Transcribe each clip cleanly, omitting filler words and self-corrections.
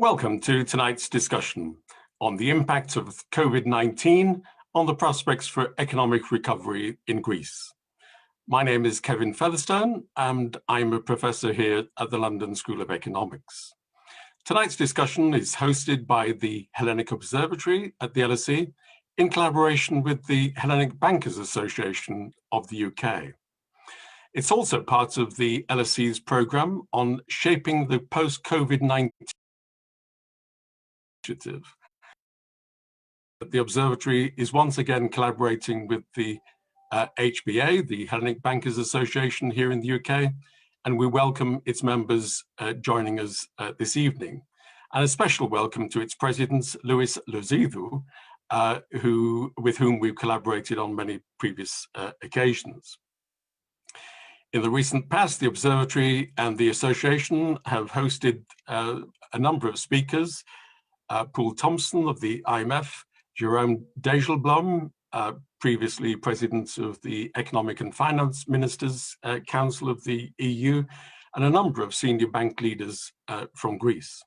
Welcome to tonight's discussion on the impact of COVID-19 on the prospects for economic recovery in Greece. My name is Kevin Featherstone and I'm a professor here at the London School of Economics. Tonight's discussion is hosted by the Hellenic Observatory at the LSE in collaboration with the Hellenic Bankers Association of the UK. It's also part of the LSE's programme on shaping the post-COVID-19 initiative. The Observatory is once again collaborating with the HBA, the Hellenic Bankers Association here in the UK, and we welcome its members joining us this evening. And a special welcome to its president, Louri-Dendrinou, with whom we've collaborated on many previous occasions. In the recent past, the Observatory and the Association have hosted a number of speakers, Paul Thompson of the IMF, Jerome Dijsselbloem, previously president of the Economic and Finance Ministers Council of the EU, and a number of senior bank leaders from Greece.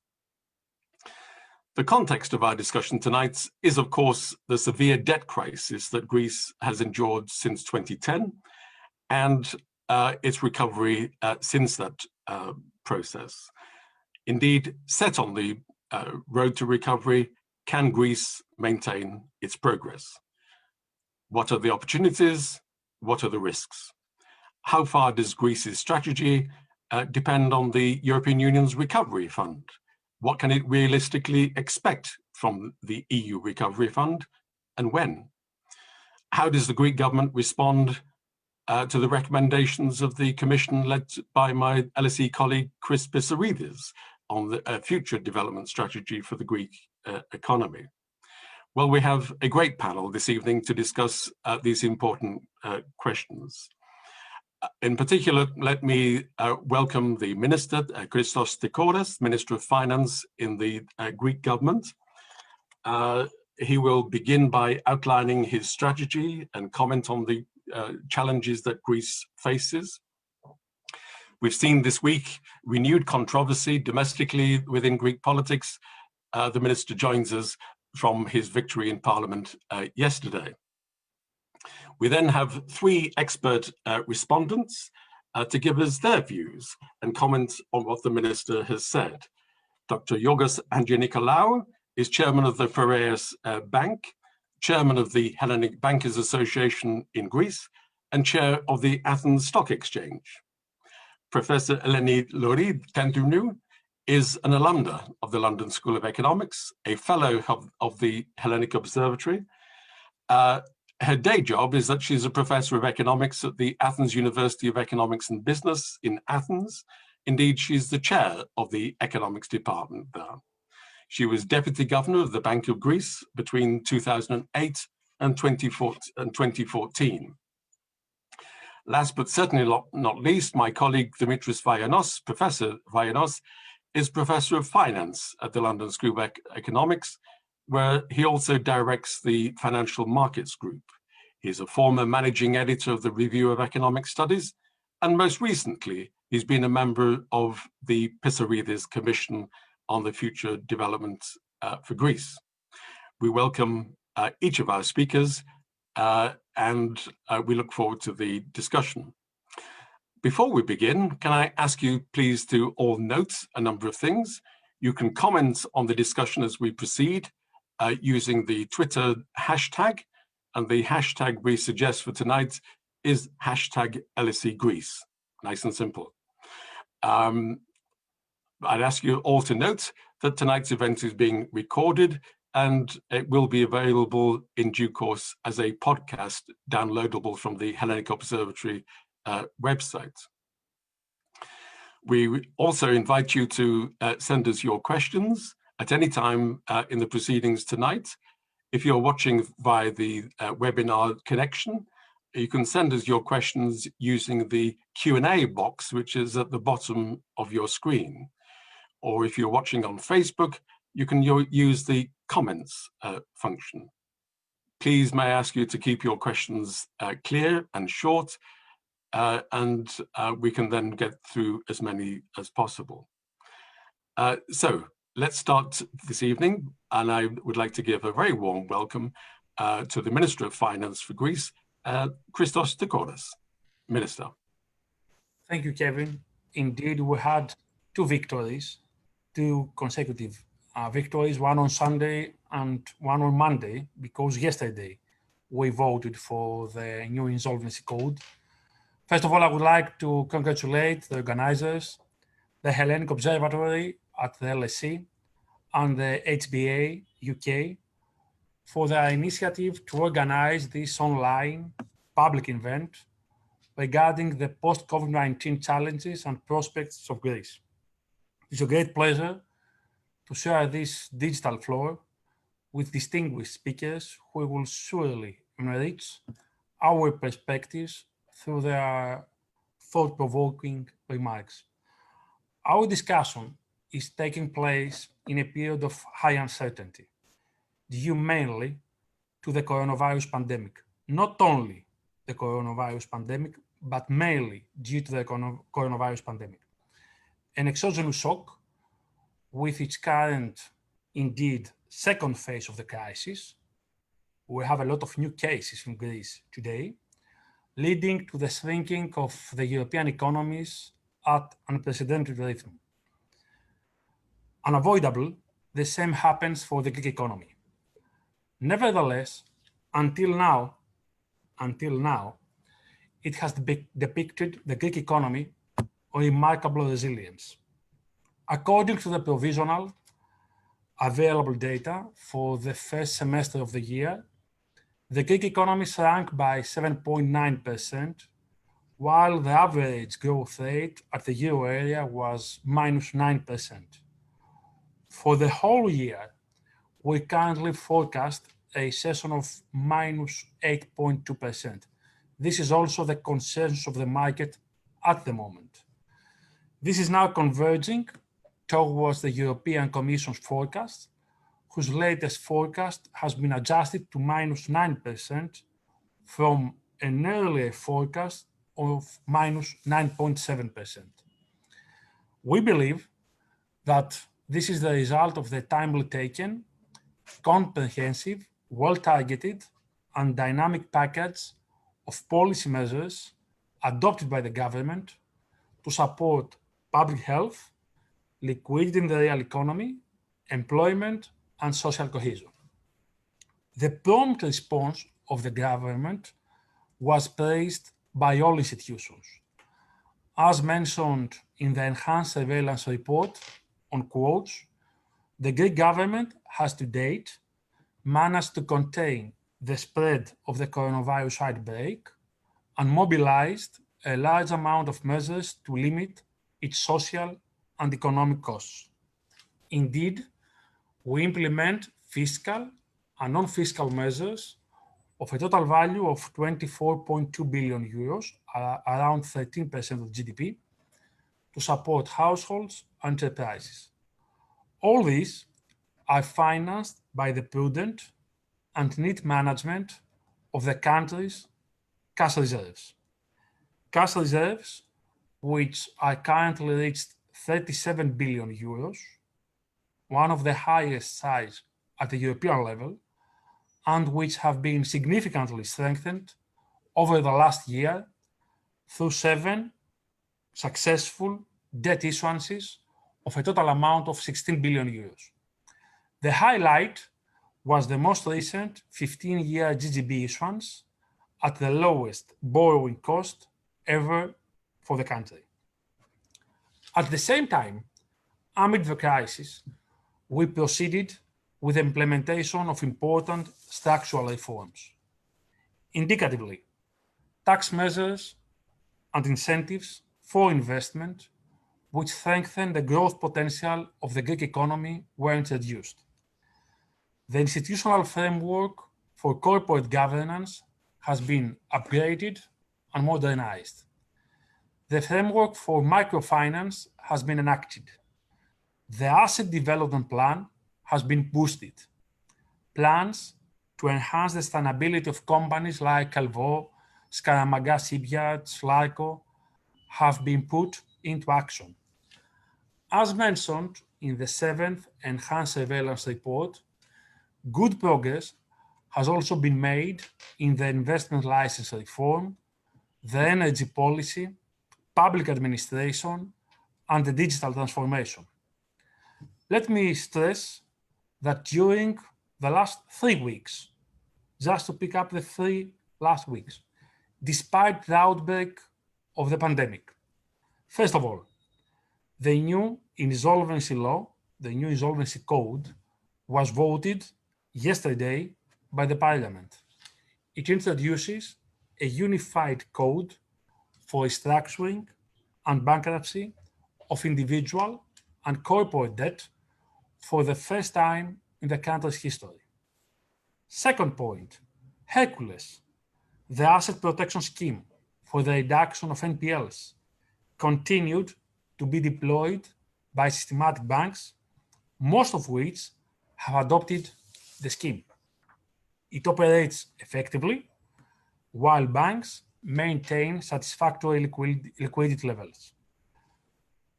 The context of our discussion tonight is, of course, the severe debt crisis that Greece has endured since 2010 and its recovery since that process. Indeed, set on the road to recovery, can Greece maintain its progress? What are the opportunities? What are the risks? How far does Greece's strategy depend on the European Union's Recovery Fund? What can it realistically expect from the EU Recovery Fund, and when? How does the Greek government respond to the recommendations of the Commission led by my LSE colleague Christos Staikouras on the future development strategy for the Greek economy? Well, we have a great panel this evening to discuss these important questions. In particular, let me welcome the Minister, Christos Staikouras, Minister of Finance in the Greek government. He will begin by outlining his strategy and comment on the challenges that Greece faces. We've seen this week renewed controversy domestically within Greek politics. The Minister joins us from his victory in Parliament yesterday. We then have three expert respondents to give us their views and comment on what the Minister has said. Dr. Handjinicolaou is Chairman of the Piraeus Bank, Chairman of the Hellenic Bankers Association in Greece, and Chair of the Athens Stock Exchange. Professor Helen Louri-Dendrinou is an alumna of the London School of Economics, a fellow of the Hellenic Observatory. Her day job is that she's a professor of economics at the Athens University of Economics and Business in Athens. Indeed, she's the chair of the economics department there. She was deputy governor of the Bank of Greece between 2008 and 2014. Last but certainly not least, my colleague Dimitri Vayanos, Professor Vayanos, is Professor of Finance at the London School of Economics, where he also directs the Financial Markets Group. He's a former managing editor of the Review of Economic Studies, and most recently, he's been a member of the Pissarides Commission on the Future Development for Greece. We welcome each of our speakers and we look forward to the discussion. Before we begin, can I ask you please to all note a number of things. You can comment on the discussion as we proceed using the Twitter hashtag, and the hashtag we suggest for tonight is hashtag LSE Greece. Nice and simple. I'd ask you all to note that tonight's event is being recorded and it will be available in due course as a podcast downloadable from the Hellenic Observatory website. We also invite you to send us your questions at any time in the proceedings tonight. If you're watching via the webinar connection, you can send us your questions using the Q&A box, which is at the bottom of your screen. Or if you're watching on Facebook, you can use the comments function. Please may I ask you to keep your questions clear and short, and we can then get through as many as possible. So let's start this evening, and I would like to give a very warm welcome to the Minister of Finance for Greece, Christos Staikouras. Minister. Thank you, Kevin. Indeed, we had two victories, two consecutive victories, one on Sunday and one on Monday, because yesterday we voted for the new insolvency code. First of all, I would like to congratulate the organizers, the Hellenic Observatory at the LSE and the HBA UK for their initiative to organize this online public event regarding the post-COVID-19 challenges and prospects of Greece. It's a great pleasure to share this digital floor with distinguished speakers who will surely enrich our perspectives through their thought-provoking remarks. Our discussion is taking place in a period of high uncertainty, due mainly to the coronavirus pandemic. Not only the coronavirus pandemic, but mainly due to the coronavirus pandemic. An exogenous shock with its current, indeed, second phase of the crisis. We have a lot of new cases in Greece today, leading to the shrinking of the European economies at unprecedented rhythm. Unavoidable, the same happens for the Greek economy. Nevertheless, until now, it has depicted the Greek economy a remarkable resilience. According to the provisional available data for the first semester of the year, the Greek economy shrank by 7.9%, while the average growth rate at the euro area was minus 9%. For the whole year, we currently forecast a recession of minus 8.2%. This is also the consensus of the market at the moment. This is now converging towards the European Commission's forecast, whose latest forecast has been adjusted to minus 9% from an earlier forecast of minus 9.7%. We believe that this is the result of the timely taken, comprehensive, well-targeted, and dynamic package of policy measures adopted by the government to support public health, liquidity in the real economy, employment, and social cohesion. The prompt response of the government was praised by all institutions. As mentioned in the enhanced surveillance report on quotes, the Greek government has to date managed to contain the spread of the coronavirus outbreak and mobilized a large amount of measures to limit its social and economic costs. Indeed, we implement fiscal and non-fiscal measures of a total value of 24.2 billion euros, around 13% of GDP, to support households and enterprises. All these are financed by the prudent and neat management of the country's cash reserves. Cash reserves, which are currently reached 37 billion euros, one of the highest size at the European level, and which have been significantly strengthened over the last year through 7 successful debt issuances of a total amount of 16 billion euros. The highlight was the most recent 15-year GGB issuance at the lowest borrowing cost ever for the country. At the same time, amid the crisis, we proceeded with the implementation of important structural reforms. Indicatively, tax measures and incentives for investment, which strengthen the growth potential of the Greek economy, were introduced. The institutional framework for corporate governance has been upgraded and modernized. The framework for microfinance has been enacted. The asset development plan has been boosted. Plans to enhance the sustainability of companies like Calvo, Skaramaga Shipyards, Larco have been put into action. As mentioned, in the 7th Enhanced Surveillance Report, good progress has also been made in the investment license reform, the energy policy, public administration, and the digital transformation. Let me stress that during the last 3 weeks, just to pick up the 3 last weeks, despite the outbreak of the pandemic, first of all, the new insolvency law, the new insolvency code, was voted yesterday by the Parliament. It introduces a unified code for restructuring and bankruptcy of individual and corporate debt for the first time in the country's history. Second point, Hercules, the asset protection scheme for the reduction of NPLs, continued to be deployed by systematic banks, most of which have adopted the scheme. It operates effectively, while banks maintain satisfactory liquidity levels.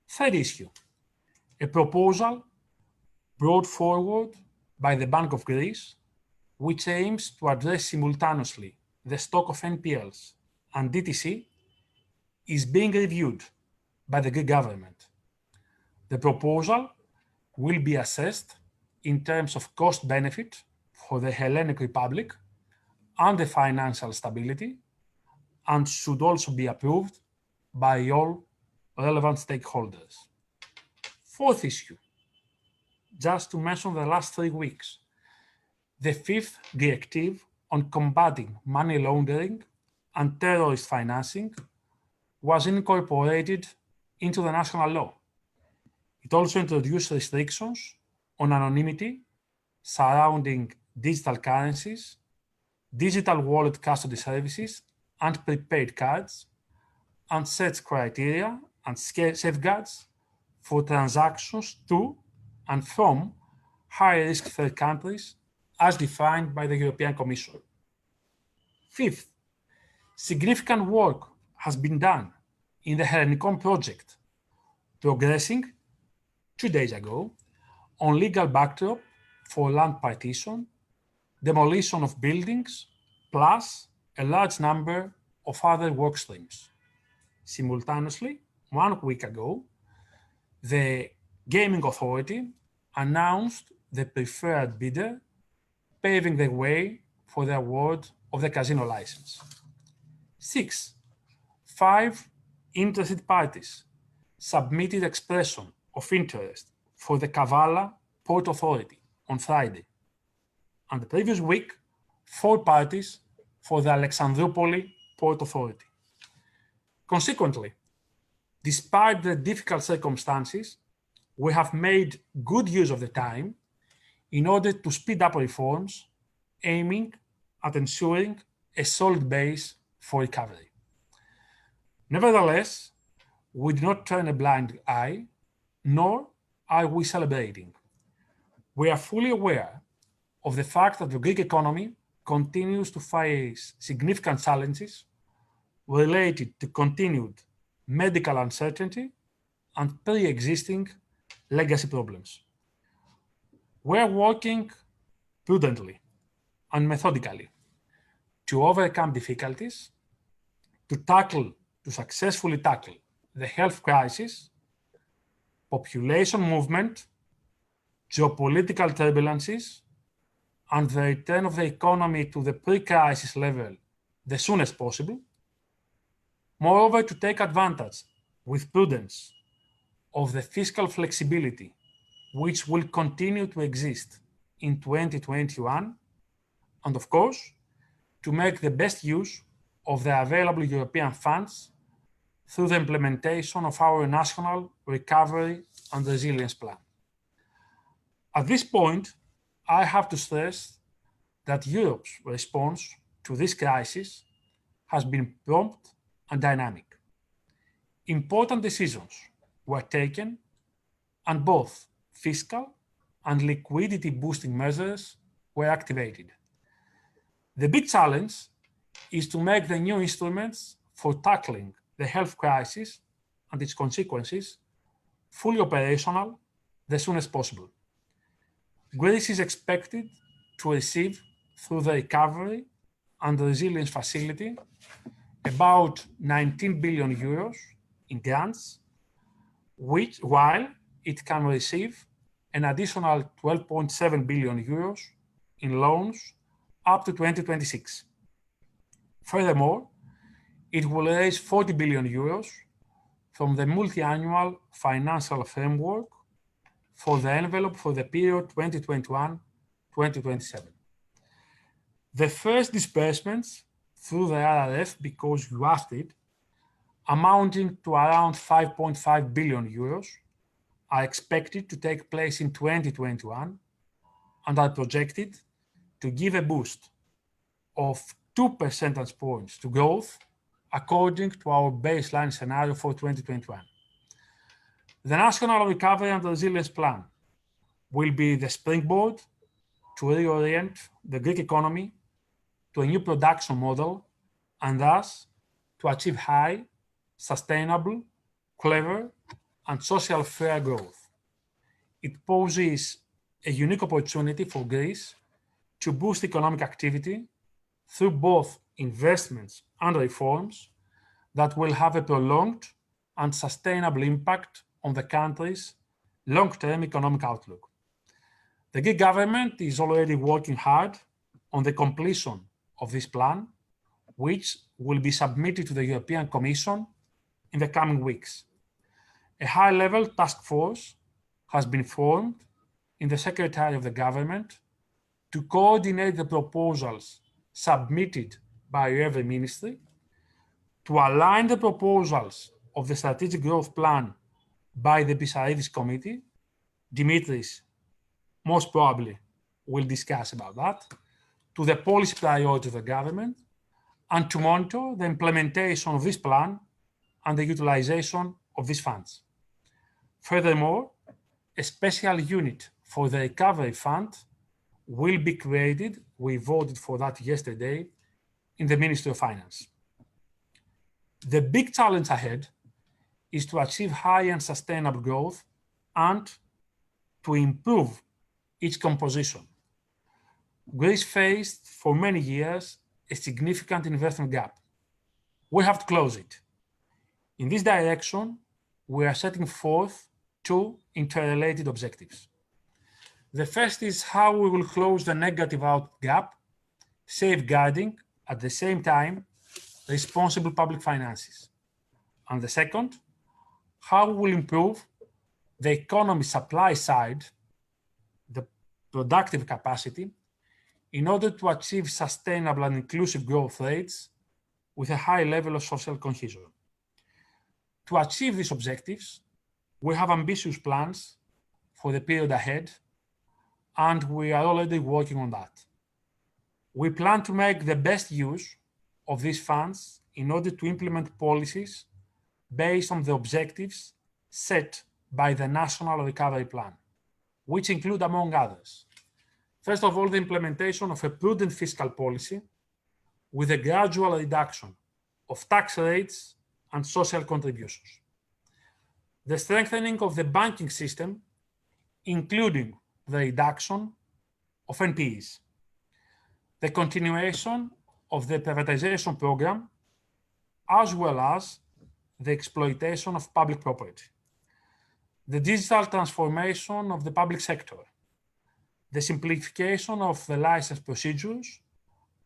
Third issue, a proposal brought forward by the Bank of Greece, which aims to address simultaneously the stock of NPLs and DTC, is being reviewed by the Greek government. The proposal will be assessed in terms of cost-benefit for the Hellenic Republic and the financial stability, and should also be approved by all relevant stakeholders. Fourth issue, just to mention the last 3 weeks, the 5th directive on combating money laundering and terrorist financing was incorporated into the national law. It also introduced restrictions on anonymity surrounding digital currencies, digital wallet custody services, and prepaid cards, and sets criteria and safeguards for transactions to and from high-risk third countries as defined by the European Commission. Fifth, significant work has been done in the Hellenicon project, progressing 2 days ago on legal backdrop for land partition, demolition of buildings, plus a large number of other work streams. Simultaneously, 1 week ago, the Gaming Authority announced the preferred bidder, paving the way for the award of the casino license. 6, 5 interested parties submitted expression of interest for the Kavala Port Authority on Friday, and the previous week, 4 parties for the Alexandroupoli Port Authority. Consequently, despite the difficult circumstances, we have made good use of the time in order to speed up reforms aiming at ensuring a solid base for recovery. Nevertheless, we do not turn a blind eye, nor are we celebrating. We are fully aware of the fact that the Greek economy continues to face significant challenges related to continued medical uncertainty and pre-existing legacy problems. We are working prudently and methodically to overcome difficulties, to successfully tackle the health crisis, population movement, geopolitical turbulences, and the return of the economy to the pre-crisis level the soonest possible. Moreover, to take advantage with prudence of the fiscal flexibility which will continue to exist in 2021, and of course, to make the best use of the available European funds through the implementation of our national recovery and resilience plan. At this point, I have to stress that Europe's response to this crisis has been prompt and dynamic. Important decisions were taken, and both fiscal and liquidity boosting measures were activated. The big challenge is to make the new instruments for tackling the health crisis and its consequences fully operational as soon as possible. Greece is expected to receive, through the Recovery and Resilience Facility, about 19 billion euros in grants, while it can receive an additional 12.7 billion euros in loans up to 2026. Furthermore, it will raise 40 billion euros from the multi-annual financial framework for the envelope for the period 2021-2027. The first disbursements through the RRF, because you asked it, amounting to around 5.5 billion euros, are expected to take place in 2021 and are projected to give a boost of 2 percentage points to growth according to our baseline scenario for 2021. The National Recovery and Resilience Plan will be the springboard to reorient the Greek economy to a new production model and thus to achieve high, sustainable, clever, and social fair growth. It poses a unique opportunity for Greece to boost economic activity through both investments and reforms that will have a prolonged and sustainable impact on the country's long-term economic outlook. The Greek government is already working hard on the completion of this plan, which will be submitted to the European Commission in the coming weeks. A high-level task force has been formed in the Secretariat of the Government to coordinate the proposals submitted by every ministry, to align the proposals of the Strategic Growth Plan by the Pisaridis Committee. Dimitris most probably will discuss about that, to the policy priority of the government, and to monitor the implementation of this plan and the utilization of these funds. Furthermore, a special unit for the Recovery Fund will be created. We voted for that yesterday in the Ministry of Finance. The big challenge ahead is to achieve high and sustainable growth and to improve its composition. Greece faced for many years a significant investment gap. We have to close it. In this direction, we are setting forth two interrelated objectives. The first is how we will close the negative output gap, safeguarding at the same time responsible public finances. And the second, how we will improve the economy supply side, the productive capacity, in order to achieve sustainable and inclusive growth rates with a high level of social cohesion. To achieve these objectives, we have ambitious plans for the period ahead, and we are already working on that. We plan to make the best use of these funds in order to implement policies based on the objectives set by the National Recovery Plan, which include, among others, first of all, the implementation of a prudent fiscal policy with a gradual reduction of tax rates and social contributions. The strengthening of the banking system, including the reduction of NPEs. The continuation of the privatization program, as well as the exploitation of public property. The digital transformation of the public sector. The simplification of the license procedures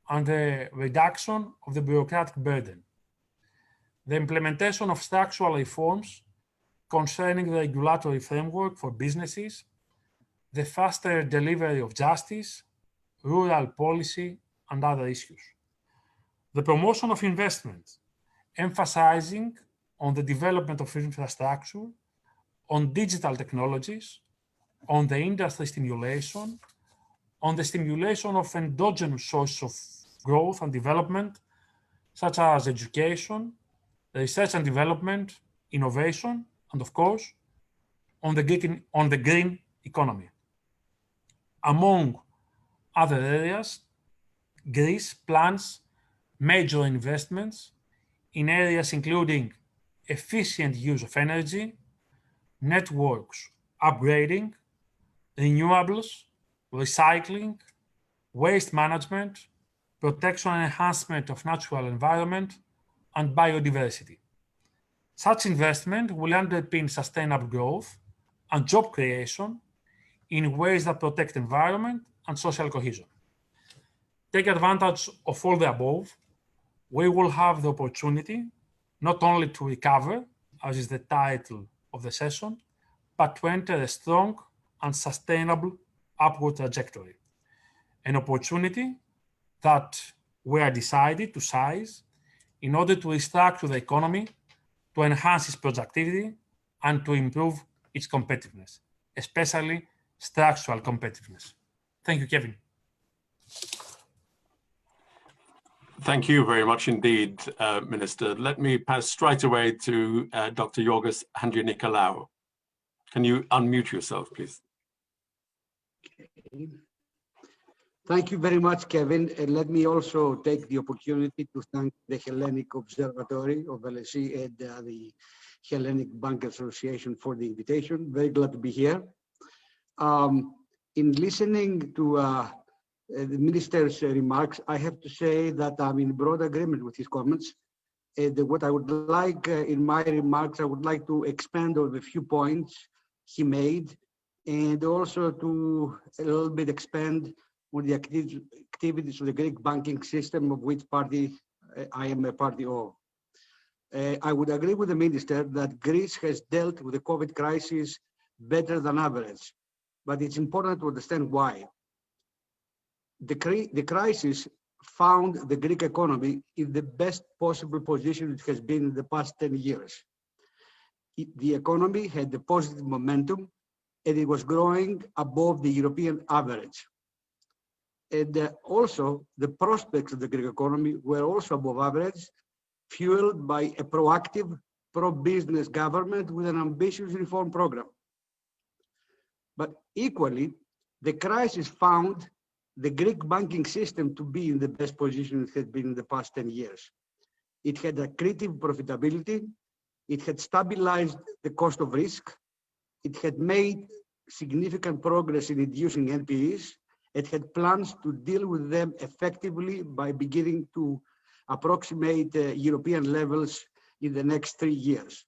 and the reduction of the bureaucratic burden. The implementation of structural reforms concerning the regulatory framework for businesses, the faster delivery of justice, rural policy, and other issues. The promotion of investment, emphasizing on the development of infrastructure, on digital technologies, on the industry stimulation, on the stimulation of endogenous sources of growth and development, such as education, research and development, innovation, and of course, on the green economy. Among other areas, Greece plans major investments in areas including efficient use of energy, networks upgrading, renewables, recycling, waste management, protection and enhancement of natural environment, and biodiversity. Such investment will underpin sustainable growth and job creation in ways that protect environment and social cohesion. Take advantage of all the above, we will have the opportunity not only to recover, as is the title of the session, but to enter a strong and sustainable upward trajectory. An opportunity that we are decided to seize in order to restructure the economy, to enhance its productivity, and to improve its competitiveness, especially structural competitiveness. Thank you, Kevin. Thank you very much indeed, Minister. Let me pass straight away to Dr. Yorgos Handjinicolaou. Can you unmute yourself, please? Okay. Thank you very much, Kevin. And let me also take the opportunity to thank the Hellenic Observatory of LSE and the Hellenic Bank Association for the invitation. Very glad to be here. In listening to the Minister's remarks, I have to say that I'm in broad agreement with his comments. And what I would like in my remarks, I would like to expand on a few points he made, and also to a little bit expand on the activities of the Greek banking system, of which party I am a party of. I would agree with the Minister that Greece has dealt with the COVID crisis better than average, but it's important to understand why. The crisis found the Greek economy in the best possible position it has been in the past 10 years. The economy had a positive momentum, and it was growing above the European average. And also, the prospects of the Greek economy were also above average, fueled by a proactive, pro-business government with an ambitious reform program. But equally, the crisis found the Greek banking system to be in the best position it had been in the past 10 years. It had accretive profitability, it had stabilized the cost of risk, it had made significant progress in reducing NPEs, it had plans to deal with them effectively by beginning to approximate European levels in the next 3 years.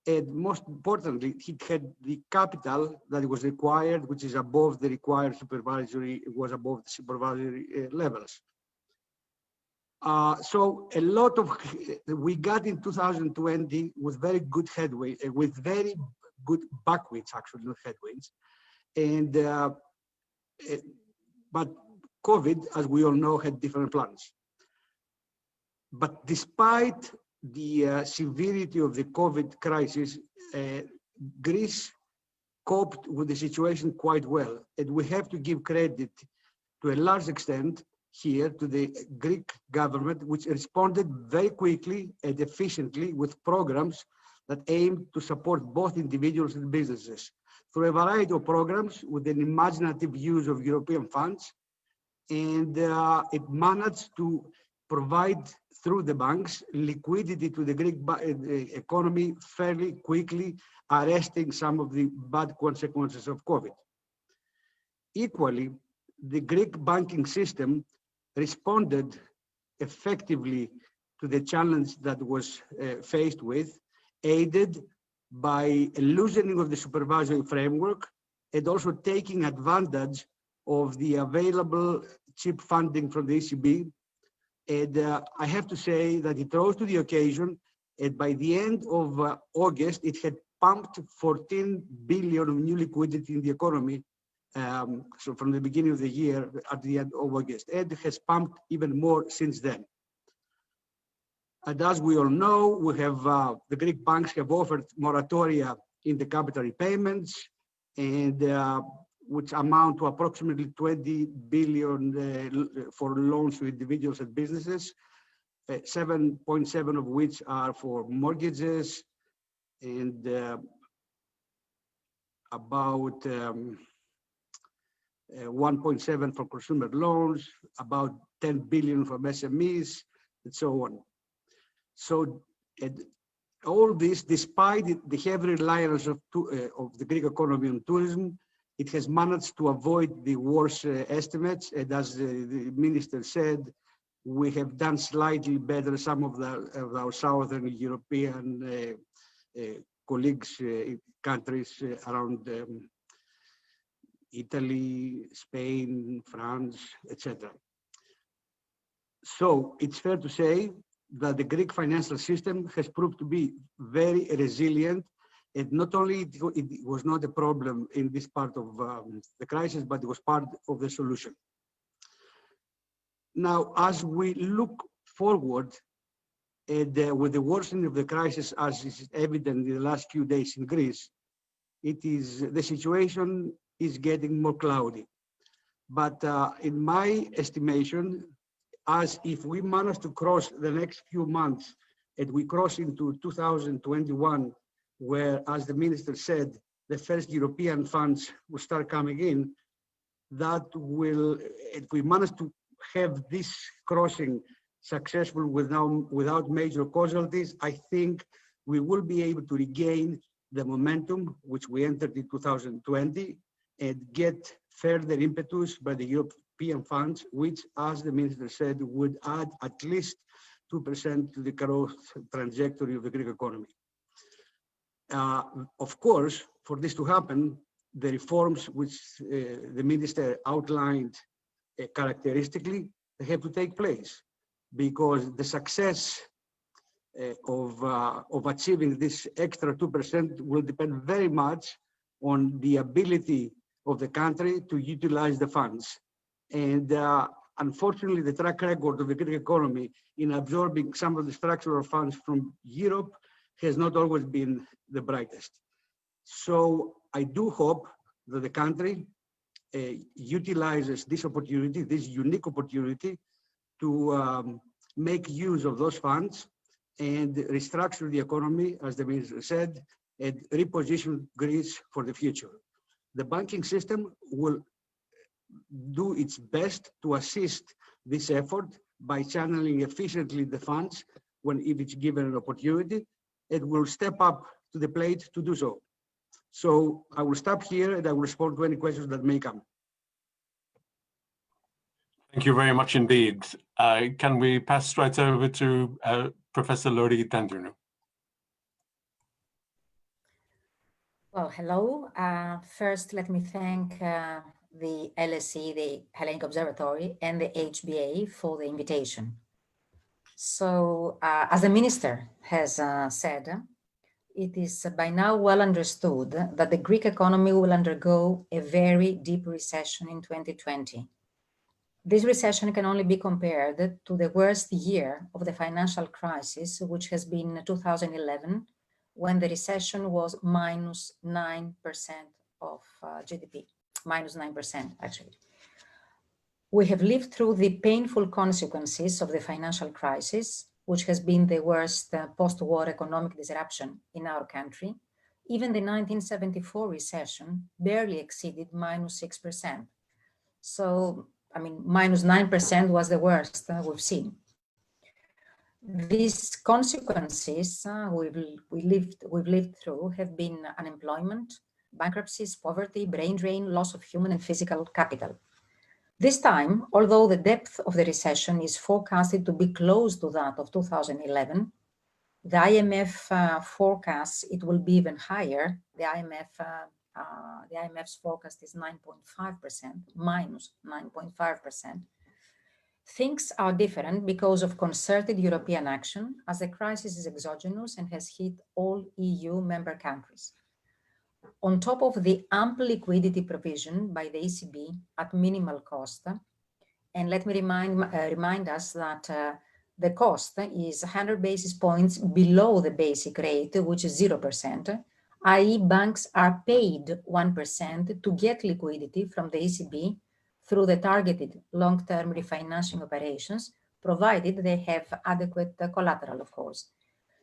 And most importantly, it had the capital that was required, which is above the required supervisory, was above the supervisory levels. So a lot of, we got in 2020 with very good headway, with very good backwinds, actually, not headwinds. And, but COVID, as we all know, had different plans. But despite the severity of the COVID crisis, Greece coped with the situation quite well. And we have to give credit to a large extent here to the Greek government, which responded very quickly and efficiently with programs that aimed to support both individuals and businesses through a variety of programs with an imaginative use of European funds. And it managed to provide through the banks liquidity to the Greek economy fairly quickly, arresting some of the bad consequences of COVID. Equally, the Greek banking system responded effectively to the challenge that was faced with, aided by a loosening of the supervisory framework and also taking advantage of the available cheap funding from the ECB. And I have to say that it rose to the occasion, and by the end of August, it had pumped 14 billion of new liquidity in the economy. So from the beginning of the year at the end of August, and has pumped even more since then. And as we all know, we have the Greek banks have offered moratoria in the capital repayments, and which amount to approximately 20 billion for loans to individuals and businesses, 7.7 of which are for mortgages, and about 1.7 for consumer loans, about 10 billion from SMEs, and so on. So all this, despite the heavy reliance of the Greek economy on tourism, It has managed to avoid the worst estimates, and as the minister said, we have done slightly better some of our southern European colleagues, countries around Italy, Spain, France, etc. So it's fair to say that the Greek financial system has proved to be very resilient, and not only it was not a problem in this part of the crisis, but it was part of the solution. Now, as we look forward, and with the worsening of the crisis, as is evident in the last few days in Greece, the situation is getting more cloudy. But in my estimation, as if we manage to cross the next few months and we cross into 2021, where, as the minister said, the first European funds will start coming in, that will, if we manage to have this crossing successful without major casualties, I think we will be able to regain the momentum which we entered in 2020 and get further impetus by the European funds, which, as the minister said, would add at least 2% to the growth trajectory of the Greek economy. Of course, for this to happen, the reforms which the minister outlined characteristically, they have to take place, because the success of achieving this extra 2% will depend very much on the ability of the country to utilize the funds. And unfortunately, the track record of the Greek economy in absorbing some of the structural funds from Europe has not always been the brightest. So I do hope that the country utilizes this opportunity, this unique opportunity, to make use of those funds and restructure the economy, as the minister said, and reposition Greece for the future. The banking system will do its best to assist this effort by channeling efficiently the funds if it's given an opportunity. It will step up to the plate to do so. So I will stop here and I will respond to any questions that may come. Thank you very much indeed. Can we pass straight over to Professor Louri-Dendrinou? Well, hello. First, let me thank the LSE, the Hellenic Observatory, and the HBA for the invitation. So, as the minister has said, it is by now well understood that the Greek economy will undergo a very deep recession in 2020. This recession can only be compared to the worst year of the financial crisis, which has been 2011, when the recession was minus 9% of GDP, minus 9% actually. We have lived through the painful consequences of the financial crisis, which has been the worst post-war economic disruption in our country. Even the 1974 recession barely exceeded minus 6%. So, I mean, minus 9% was the worst we've seen. These consequences we've lived through have been unemployment, bankruptcies, poverty, brain drain, loss of human and physical capital. This time, although the depth of the recession is forecasted to be close to that of 2011, the IMF forecasts it will be even higher. The IMF's forecast is 9.5%, minus 9.5%. Things are different because of concerted European action, as the crisis is exogenous and has hit all EU member countries. On top of the ample liquidity provision by the ECB at minimal cost, and let me remind us that the cost is 100 basis points below the basic rate, which is 0%, i.e. banks are paid 1% to get liquidity from the ECB through the targeted long-term refinancing operations, provided they have adequate collateral, of course.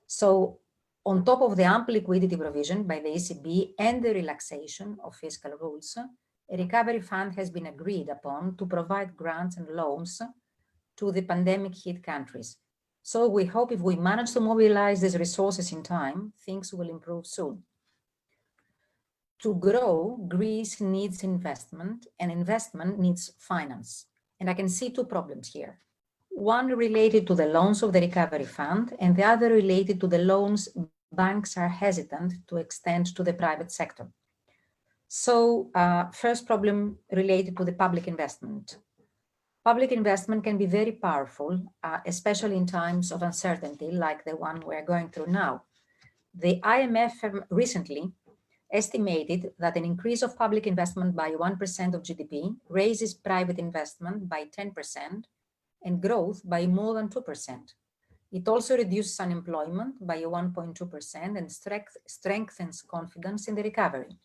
So, on top of the ample liquidity provision by the ECB and the relaxation of fiscal rules, a recovery fund has been agreed upon to provide grants and loans to the pandemic-hit countries. So we hope if we manage to mobilize these resources in time, things will improve soon. To grow, Greece needs investment, and investment needs finance. And I can see two problems here. One related to the loans of the Recovery Fund, and the other related to the loans banks are hesitant to extend to the private sector. So first problem related to the public investment. Public investment can be very powerful, especially in times of uncertainty like the one we're going through now. The IMF recently estimated that an increase of public investment by 1% of GDP raises private investment by 10% and growth by more than 2%. It also reduces unemployment by 1.2% and strengthens confidence in the recovery.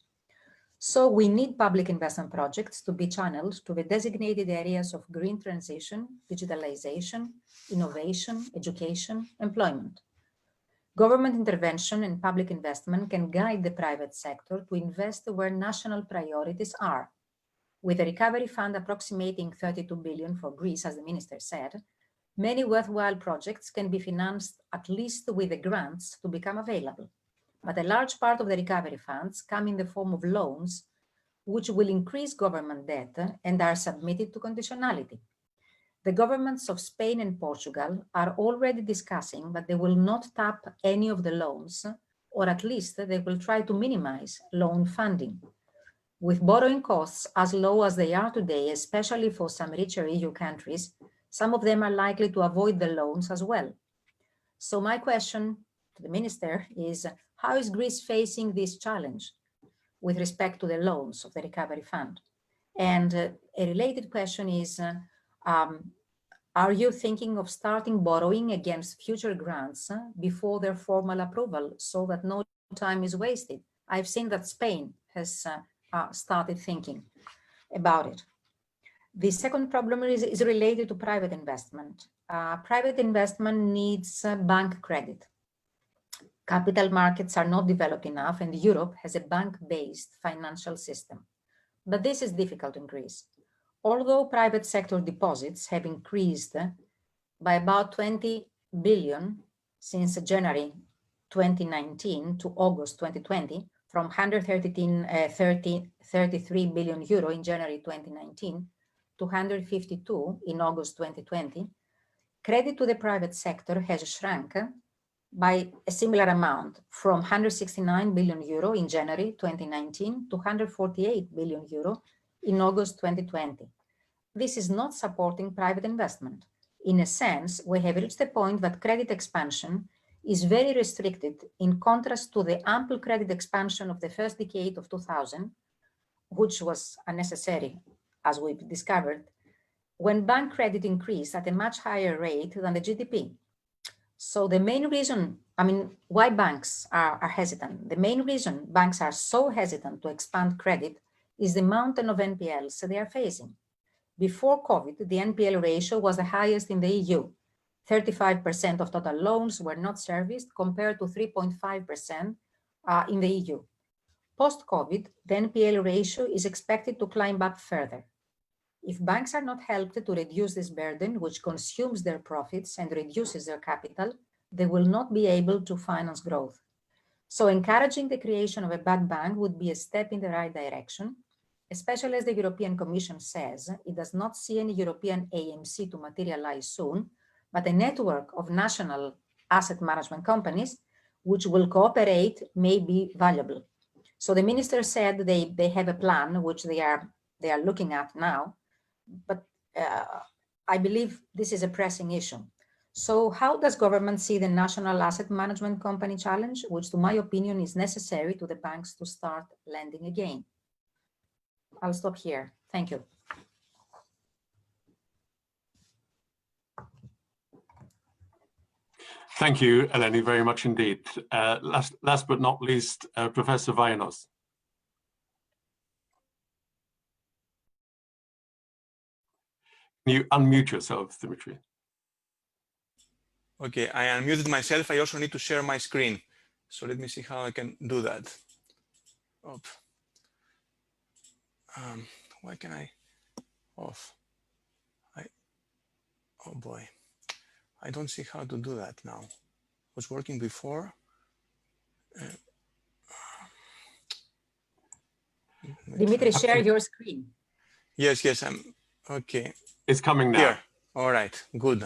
So we need public investment projects to be channeled to the designated areas of green transition, digitalization, innovation, education, employment. Government intervention and public investment can guide the private sector to invest where national priorities are. With the Recovery Fund approximating 32 billion for Greece, as the minister said, many worthwhile projects can be financed at least with the grants to become available. But a large part of the recovery funds come in the form of loans, which will increase government debt and are submitted to conditionality. The governments of Spain and Portugal are already discussing that they will not tap any of the loans, or at least they will try to minimize loan funding. With borrowing costs as low as they are today, especially for some richer EU countries, some of them are likely to avoid the loans as well. So my question to the minister is, how is Greece facing this challenge with respect to the loans of the Recovery Fund? And a related question is, are you thinking of starting borrowing against future grants before their formal approval so that no time is wasted? I've seen that Spain has started thinking about it. The second problem is related to private investment. Private investment needs bank credit. Capital markets are not developed enough, and Europe has a bank-based financial system. But this is difficult in Greece. Although private sector deposits have increased by about 20 billion since January 2019 to August 2020, from 133 billion euro in January 2019 to 152 in August 2020, credit to the private sector has shrunk by a similar amount, from 169 billion euro in January 2019 to 148 billion euro in August 2020. This is not supporting private investment. In a sense, we have reached the point that credit expansion is very restricted in contrast to the ample credit expansion of the first decade of 2000, which was unnecessary, as we've discovered, when bank credit increased at a much higher rate than the GDP. So the main reason, why banks are hesitant, the main reason banks are so hesitant to expand credit is the mountain of NPLs they are facing. Before COVID, the NPL ratio was the highest in the EU. 35% of total loans were not serviced compared to 3.5% in the EU. Post-COVID, the NPL ratio is expected to climb up further. If banks are not helped to reduce this burden, which consumes their profits and reduces their capital, they will not be able to finance growth. So encouraging the creation of a bad bank would be a step in the right direction, especially as the European Commission says it does not see any European AMC to materialize soon, but a network of national asset management companies which will cooperate may be valuable. So the minister said they have a plan which they are looking at now, but I believe this is a pressing issue. So how does government see the national asset management company challenge, which to my opinion is necessary to the banks to start lending again? I'll stop here. Thank you. Thank you, Eleni, very much indeed. Last but not least, Professor Vayanos. Can you unmute yourself, Dimitri? Okay, I unmuted myself. I also need to share my screen. So let me see how I can do that. Why can I off? Oh boy, I don't see how to do that now. It was working before. Dimitri, share your screen. Yes, I'm okay. It's coming now. Here. All right, good.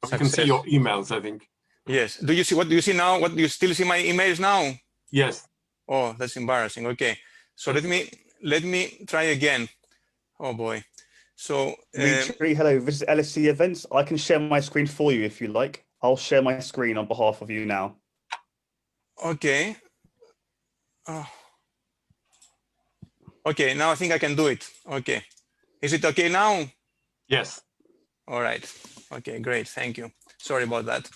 We can see your emails, I think. Yes. Do you see what do you see now? What do you still see my emails now? Yes. Oh, that's embarrassing. Okay. So let me try again. Oh boy. So Dimitri, hello. This is LSE Events. I can share my screen for you if you like. I'll share my screen on behalf of you now. okay. Oh. Okay, now I think I can do it. Okay. Is it okay now? Yes. All right. Okay, great. Thank you. Sorry about that.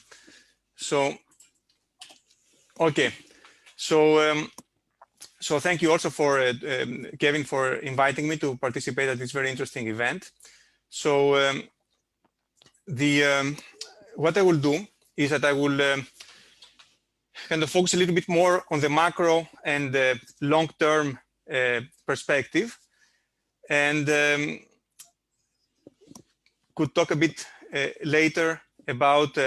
So, okay. So, so thank you also for Kevin for inviting me to participate at this very interesting event. So, what I will do is that I will kind of focus a little bit more on the macro and long-term perspective, and could talk a bit later about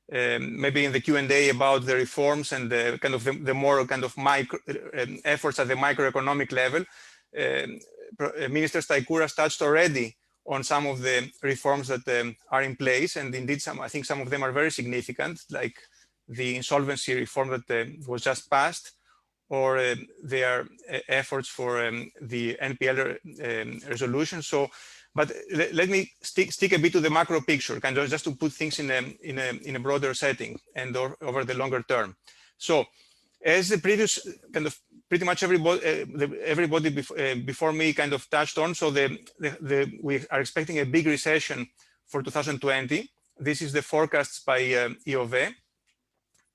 maybe in the Q&A about the reforms and the kind of the more kind of micro efforts at the microeconomic level. Minister Staikouras touched already on some of the reforms that are in place, and indeed I think some of them are very significant, like the insolvency reform that was just passed, or their efforts for the NPL resolution. So, but let me stick a bit to the macro picture, kind of just to put things in a broader setting and over the longer term. So, as the previous kind of pretty much everybody before me kind of touched on, so we are expecting a big recession for 2020. This is the forecast by EOV.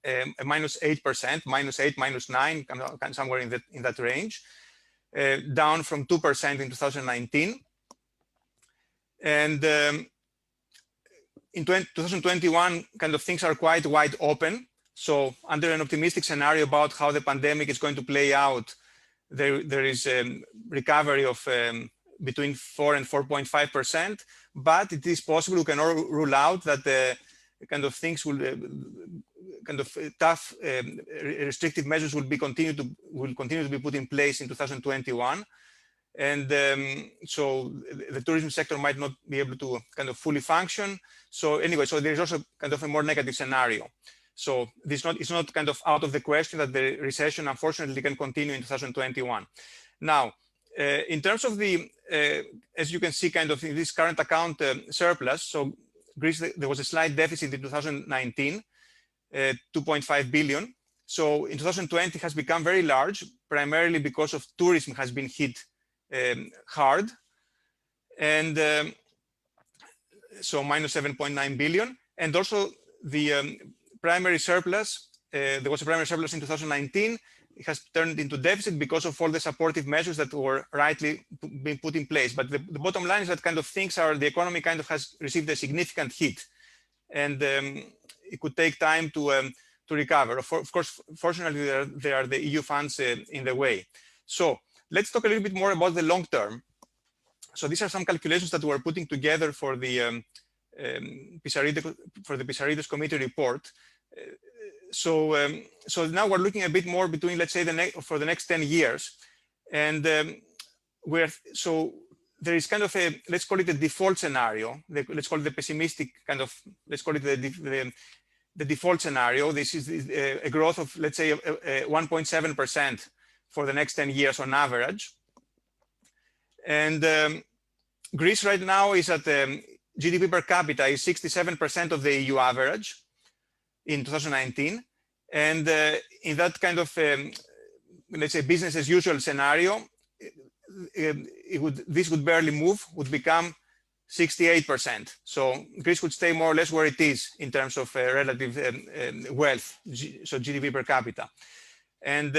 A -8%, -8, -9, somewhere in that range, down from 2% in 2019. And in 2021, kind of things are quite wide open. So under an optimistic scenario about how the pandemic is going to play out, there is a recovery of between 4 and 4.5%, but it is possible, we can rule out that the kind of things will kind of tough restrictive measures will continue to be put in place in 2021, and so the tourism sector might not be able to kind of fully function. So anyway, so there is also kind of a more negative scenario. So it's not kind of out of the question that the recession unfortunately can continue in 2021. Now, in terms of the as you can see, kind of in this current account surplus, so Greece, there was a slight deficit in 2019, 2.5 billion. So in 2020 it has become very large, primarily because of tourism has been hit hard. And so minus 7.9 billion. And also the primary surplus, there was a primary surplus in 2019. It has turned into deficit because of all the supportive measures that were rightly being put in place. But the bottom line is that kind of things are, the economy kind of has received a significant hit, and it could take time to recover. Of course, fortunately, there are the EU funds in the way. So let's talk a little bit more about the long term. So these are some calculations that we're putting together for the Pissarides committee report. So now we're looking a bit more between, let's say, for the next 10 years. And so there is kind of a, let's call it a default scenario. Let's call it the pessimistic kind of, let's call it the default scenario. This is a growth of, let's say, 1.7% for the next 10 years on average. And Greece right now is at GDP per capita is 67% of the EU average in 2019, and in that kind of let's say business as usual scenario, this would barely move, would become 68%. So Greece would stay more or less where it is in terms of relative wealth, so GDP per capita. And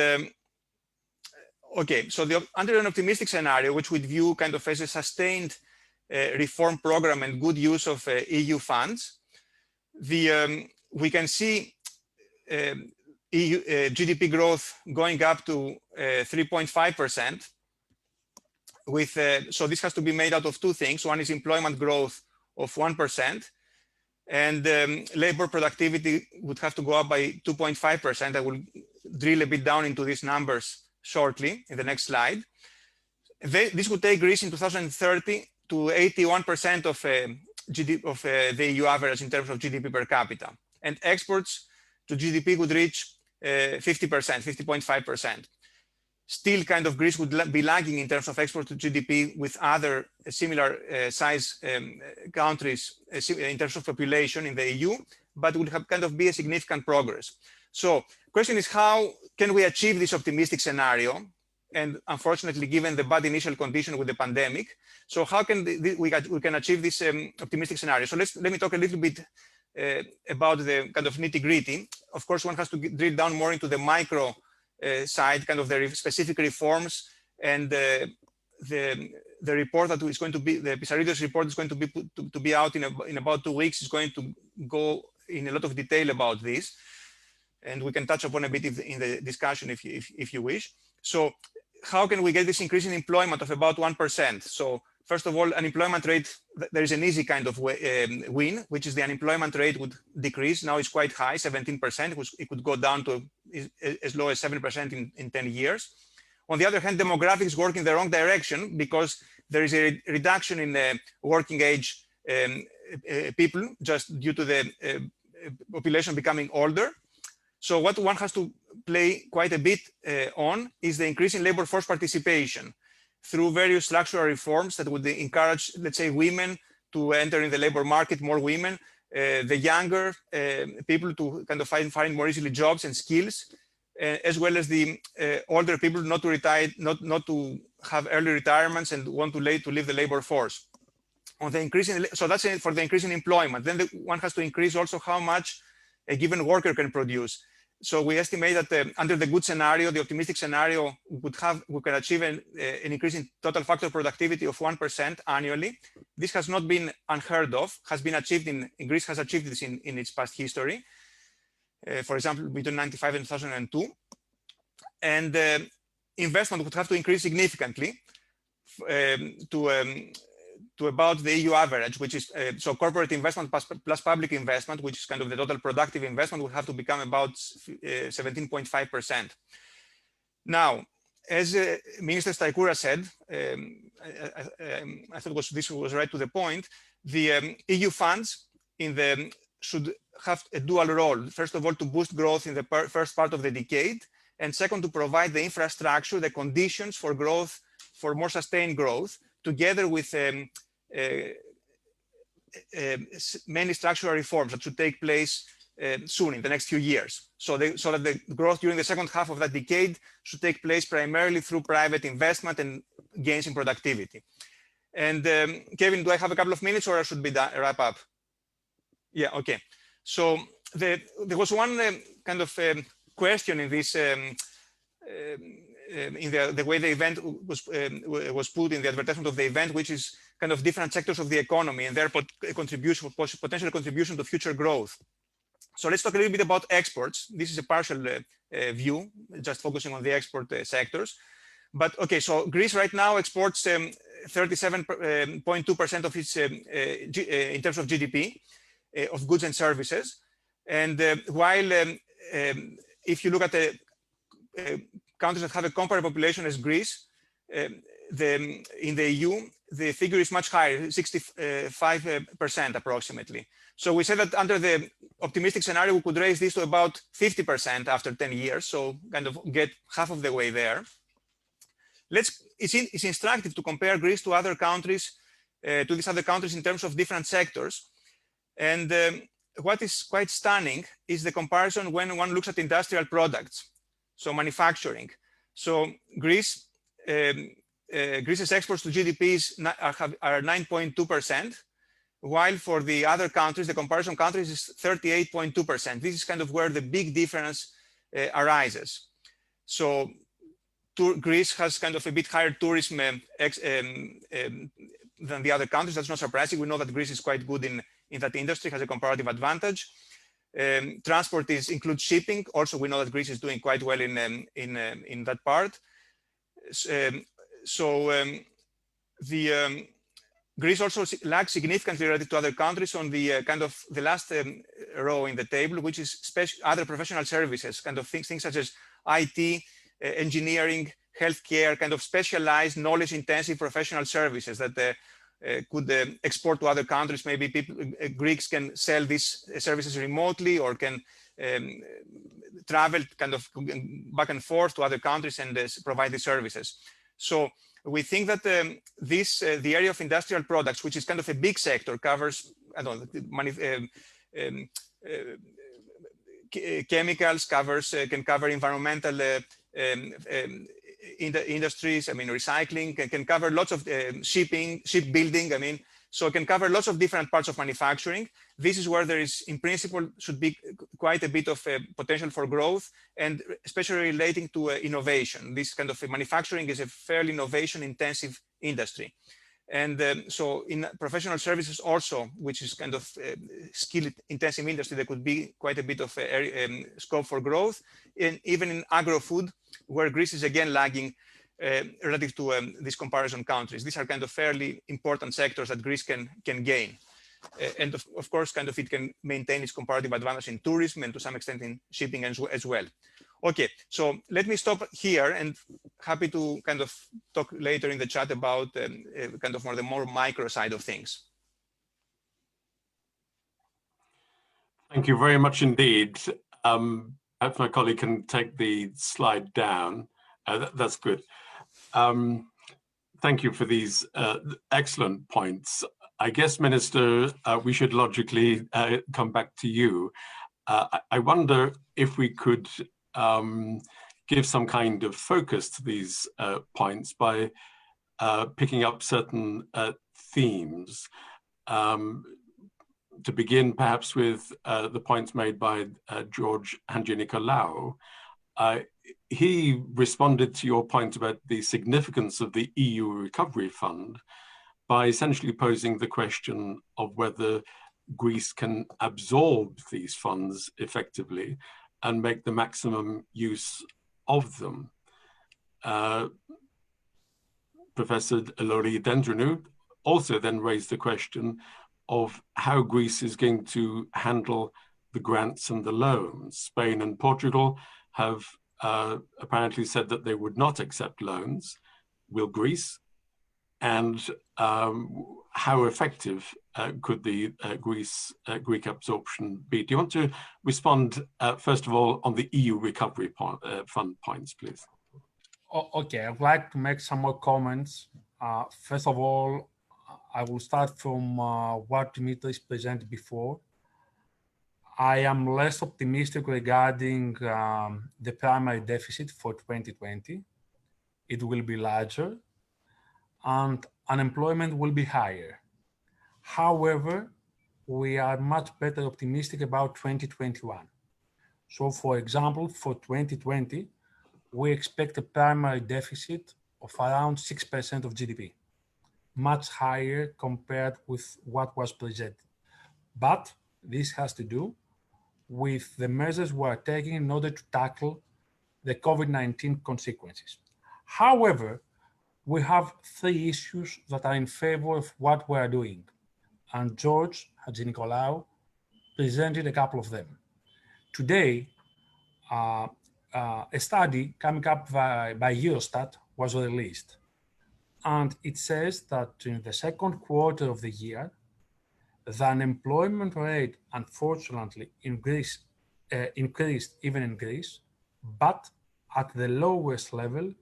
okay, so under an optimistic scenario, which we'd view kind of as a sustained reform program and good use of EU funds, we can see EU GDP growth going up to 3.5%. With so this has to be made out of two things. One is employment growth of 1%, and labor productivity would have to go up by 2.5%. I will drill a bit down into these numbers shortly in the next slide. This would take Greece in 2030 to 81% of the EU average in terms of GDP per capita. And exports to GDP would reach 50%, 50.5%. Still, kind of Greece would be lagging in terms of export to GDP with other similar size countries in terms of population in the EU, but would have kind of be a significant progress. So question is, how can we achieve this optimistic scenario? And unfortunately, given the bad initial condition with the pandemic, so how can we can achieve this optimistic scenario? So let me talk a little bit about the kind of nitty-gritty. Of course, one has to drill down more into the micro side, kind of the specific reforms, and the report that is going to be, the Pissarides report is going to be to be out in about 2 weeks, is going to go in a lot of detail about this, and we can touch upon a bit in the discussion if you wish. So how can we get this increase in employment of about 1%? So first of all, unemployment rate, there is an easy kind of win, which is the unemployment rate would decrease. Now it's quite high, 17%. It could go down to as low as 7% in 10 years. On the other hand, demographics work in the wrong direction because there is a reduction in the working age people just due to the population becoming older. So what one has to play quite a bit on is the increase in labor force participation through various structural reforms that would encourage, let's say, women to enter in the labor market, more women, the younger people to kind of find more easily jobs and skills, as well as the older people not to retire, not to have early retirements and want to leave the labor force. On the increase in, so that's for the increase in employment. Then one has to increase also how much a given worker can produce. So we estimate that under the good scenario, the optimistic scenario, we can achieve an increase in total factor productivity of 1% annually. This has not been unheard of, has been achieved in Greece has achieved this in its past history. For example, between 1995 and 2002. And investment would have to increase significantly to about the EU average, which is, so corporate investment plus public investment, which is kind of the total productive investment, would have to become about 17.5%. Now, as Minister Staikouras said, I thought this was right to the point, the EU funds should have a dual role. First of all, to boost growth in the first part of the decade, and second, to provide the infrastructure, the conditions for growth, for more sustained growth, together with many structural reforms that should take place soon in the next few years. So that the growth during the second half of that decade should take place primarily through private investment and gains in productivity. And Kevin, do I have a couple of minutes or I should be wrap up? Yeah, okay. So there was one kind of question in this in the way the event was put in the advertisement of the event, which is kind of different sectors of the economy and their potential contribution to future growth. So let's talk a little bit about exports. This is a partial view, just focusing on the export sectors. But okay, so Greece right now exports 37.2% of its, in terms of GDP, of goods and services. And while if you look at the countries that have a comparable population as Greece, in the EU, the figure is much higher, 65% approximately. So we said that under the optimistic scenario, we could raise this to about 50% after 10 years, so kind of get half of the way there. It's instructive to compare Greece to other countries, to these other countries in terms of different sectors. And what is quite stunning is the comparison when one looks at industrial products, so manufacturing. So Greece's exports to GDP are 9.2%, while for the other countries, the comparison countries is 38.2%. This is kind of where the big difference arises. So Greece has kind of a bit higher tourism than the other countries. That's not surprising. We know that Greece is quite good in that industry, has a comparative advantage. Transport includes shipping. Also, we know that Greece is doing quite well in that part. Greece also lags significantly relative to other countries on the kind of the last row in the table, which is other professional services, kind of things such as IT, engineering, healthcare, kind of specialized, knowledge-intensive professional services that could export to other countries. Maybe people, Greeks can sell these services remotely, or can travel kind of back and forth to other countries and provide the services. So we think that the area of industrial products, which is kind of a big sector, covers, I don't know, chemicals, can cover environmental industries, I mean, recycling, can cover lots of shipbuilding, I mean, so it can cover lots of different parts of manufacturing. This is where there is, in principle, should be quite a bit of potential for growth, and especially relating to innovation. This kind of manufacturing is a fairly innovation-intensive industry. And so in professional services also, which is kind of skill-intensive industry, there could be quite a bit of scope for growth. And even in agro-food, where Greece is again lagging relative to these comparison countries. These are kind of fairly important sectors that Greece can gain. And of course, kind of it can maintain its comparative advantage in tourism and to some extent in shipping as well. Okay, so let me stop here, and happy to kind of talk later in the chat about kind of the more micro side of things. Thank you very much indeed. Perhaps my colleague can take the slide down. That's good. Thank you for these excellent points. I guess, Minister, we should logically come back to you. I wonder if we could give some kind of focus to these points by picking up certain themes. To begin perhaps with the points made by George Handjinicolaou. He responded to your point about the significance of the EU Recovery Fund by essentially posing the question of whether Greece can absorb these funds effectively and make the maximum use of them. Professor Louri-Dendrinou also then raised the question of how Greece is going to handle the grants and the loans. Spain and Portugal have apparently said that they would not accept loans. Will Greece? And how effective could the Greek absorption be? Do you want to respond, first of all, on the EU Recovery Fund points, please? Okay, I'd like to make some more comments. First of all, I will start from what Dimitri presented before. I am less optimistic regarding the primary deficit for 2020. It will be larger and unemployment will be higher. However, we are much better optimistic about 2021. So for example, for 2020, we expect a primary deficit of around 6% of GDP, much higher compared with what was presented. But this has to do with the measures we are taking in order to tackle the COVID-19 consequences. However, we have three issues that are in favor of what we are doing, and George Handjinicolaou presented a couple of them. Today, a study coming up by Eurostat was released, and it says that in the second quarter of the year, the unemployment rate, unfortunately, increased even in Greece, but at the lowest level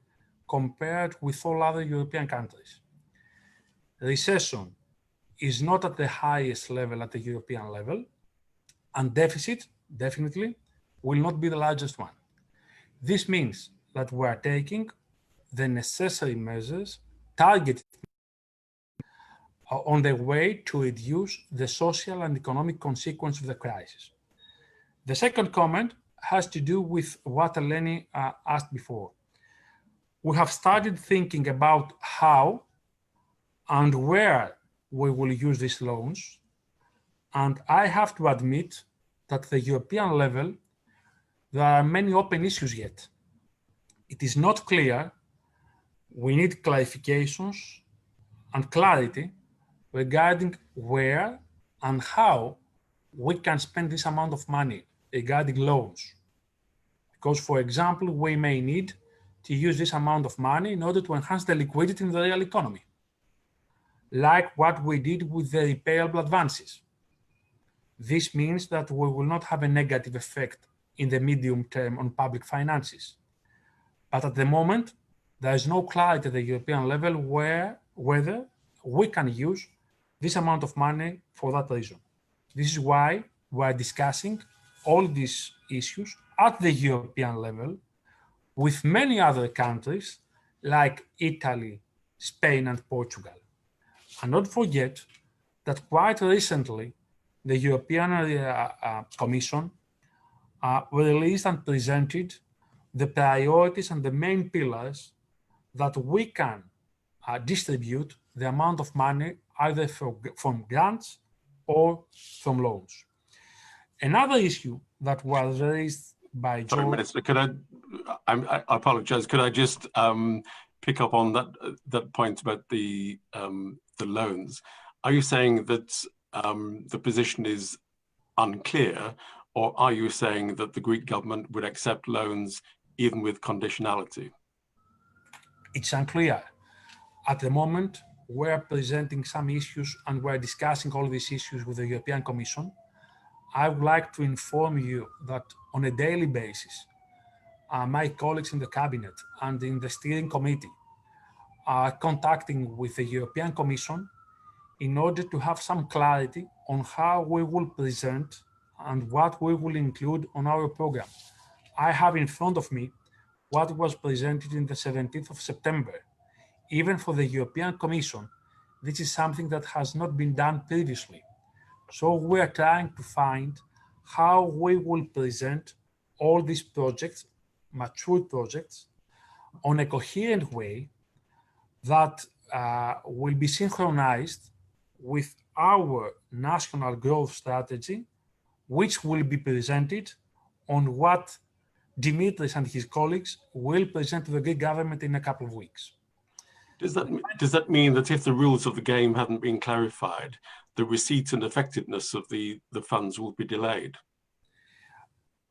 compared with all other European countries. Recession is not at the highest level at the European level, and deficit definitely will not be the largest one. This means that we are taking the necessary measures targeted on the way to reduce the social and economic consequence of the crisis. The second comment has to do with what Eleni asked before. We have started thinking about how and where we will use these loans. And I have to admit that at the European level, there are many open issues yet. It is not clear. We need clarifications and clarity regarding where and how we can spend this amount of money regarding loans. Because, for example, we may need to use this amount of money in order to enhance the liquidity in the real economy, like what we did with the repayable advances. This means that we will not have a negative effect in the medium term on public finances. But at the moment, there is no clarity at the European level whether we can use this amount of money for that reason. This is why we are discussing all these issues at the European level with many other countries like Italy, Spain, and Portugal. And not forget that quite recently, the European Commission released and presented the priorities and the main pillars that we can distribute the amount of money either from grants or from loans. Another issue that was raised by Sorry, George. Minister, I apologize. Could I just pick up on that point about the loans? Are you saying that the position is unclear, or are you saying that the Greek government would accept loans even with conditionality? It's unclear. At the moment, we're presenting some issues and we're discussing all these issues with the European Commission. I would like to inform you that on a daily basis, my colleagues in the cabinet and in the steering committee are contacting with the European Commission in order to have some clarity on how we will present and what we will include on our program. I have in front of me what was presented in the 17th of September. Even for the European Commission, this is something that has not been done previously. So we are trying to find how we will present all these projects, mature projects, on a coherent way that will be synchronized with our national growth strategy, which will be presented on what Dimitris and his colleagues will present to the Greek government in a couple of weeks. Does that mean that if the rules of the game hadn't been clarified, the receipt and effectiveness of the funds will be delayed?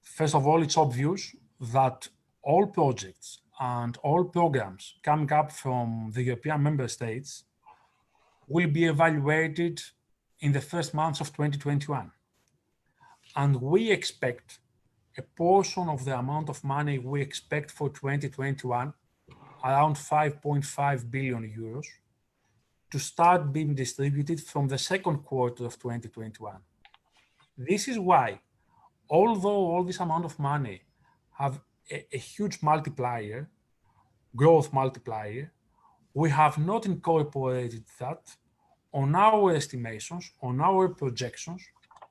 First of all, it's obvious that all projects and all programs coming up from the European member states will be evaluated in the first months of 2021. And we expect a portion of the amount of money we expect for 2021, around 5.5 billion euros, to start being distributed from the second quarter of 2021. This is why, although all this amount of money have a huge multiplier, growth multiplier, we have not incorporated that on our estimations, on our projections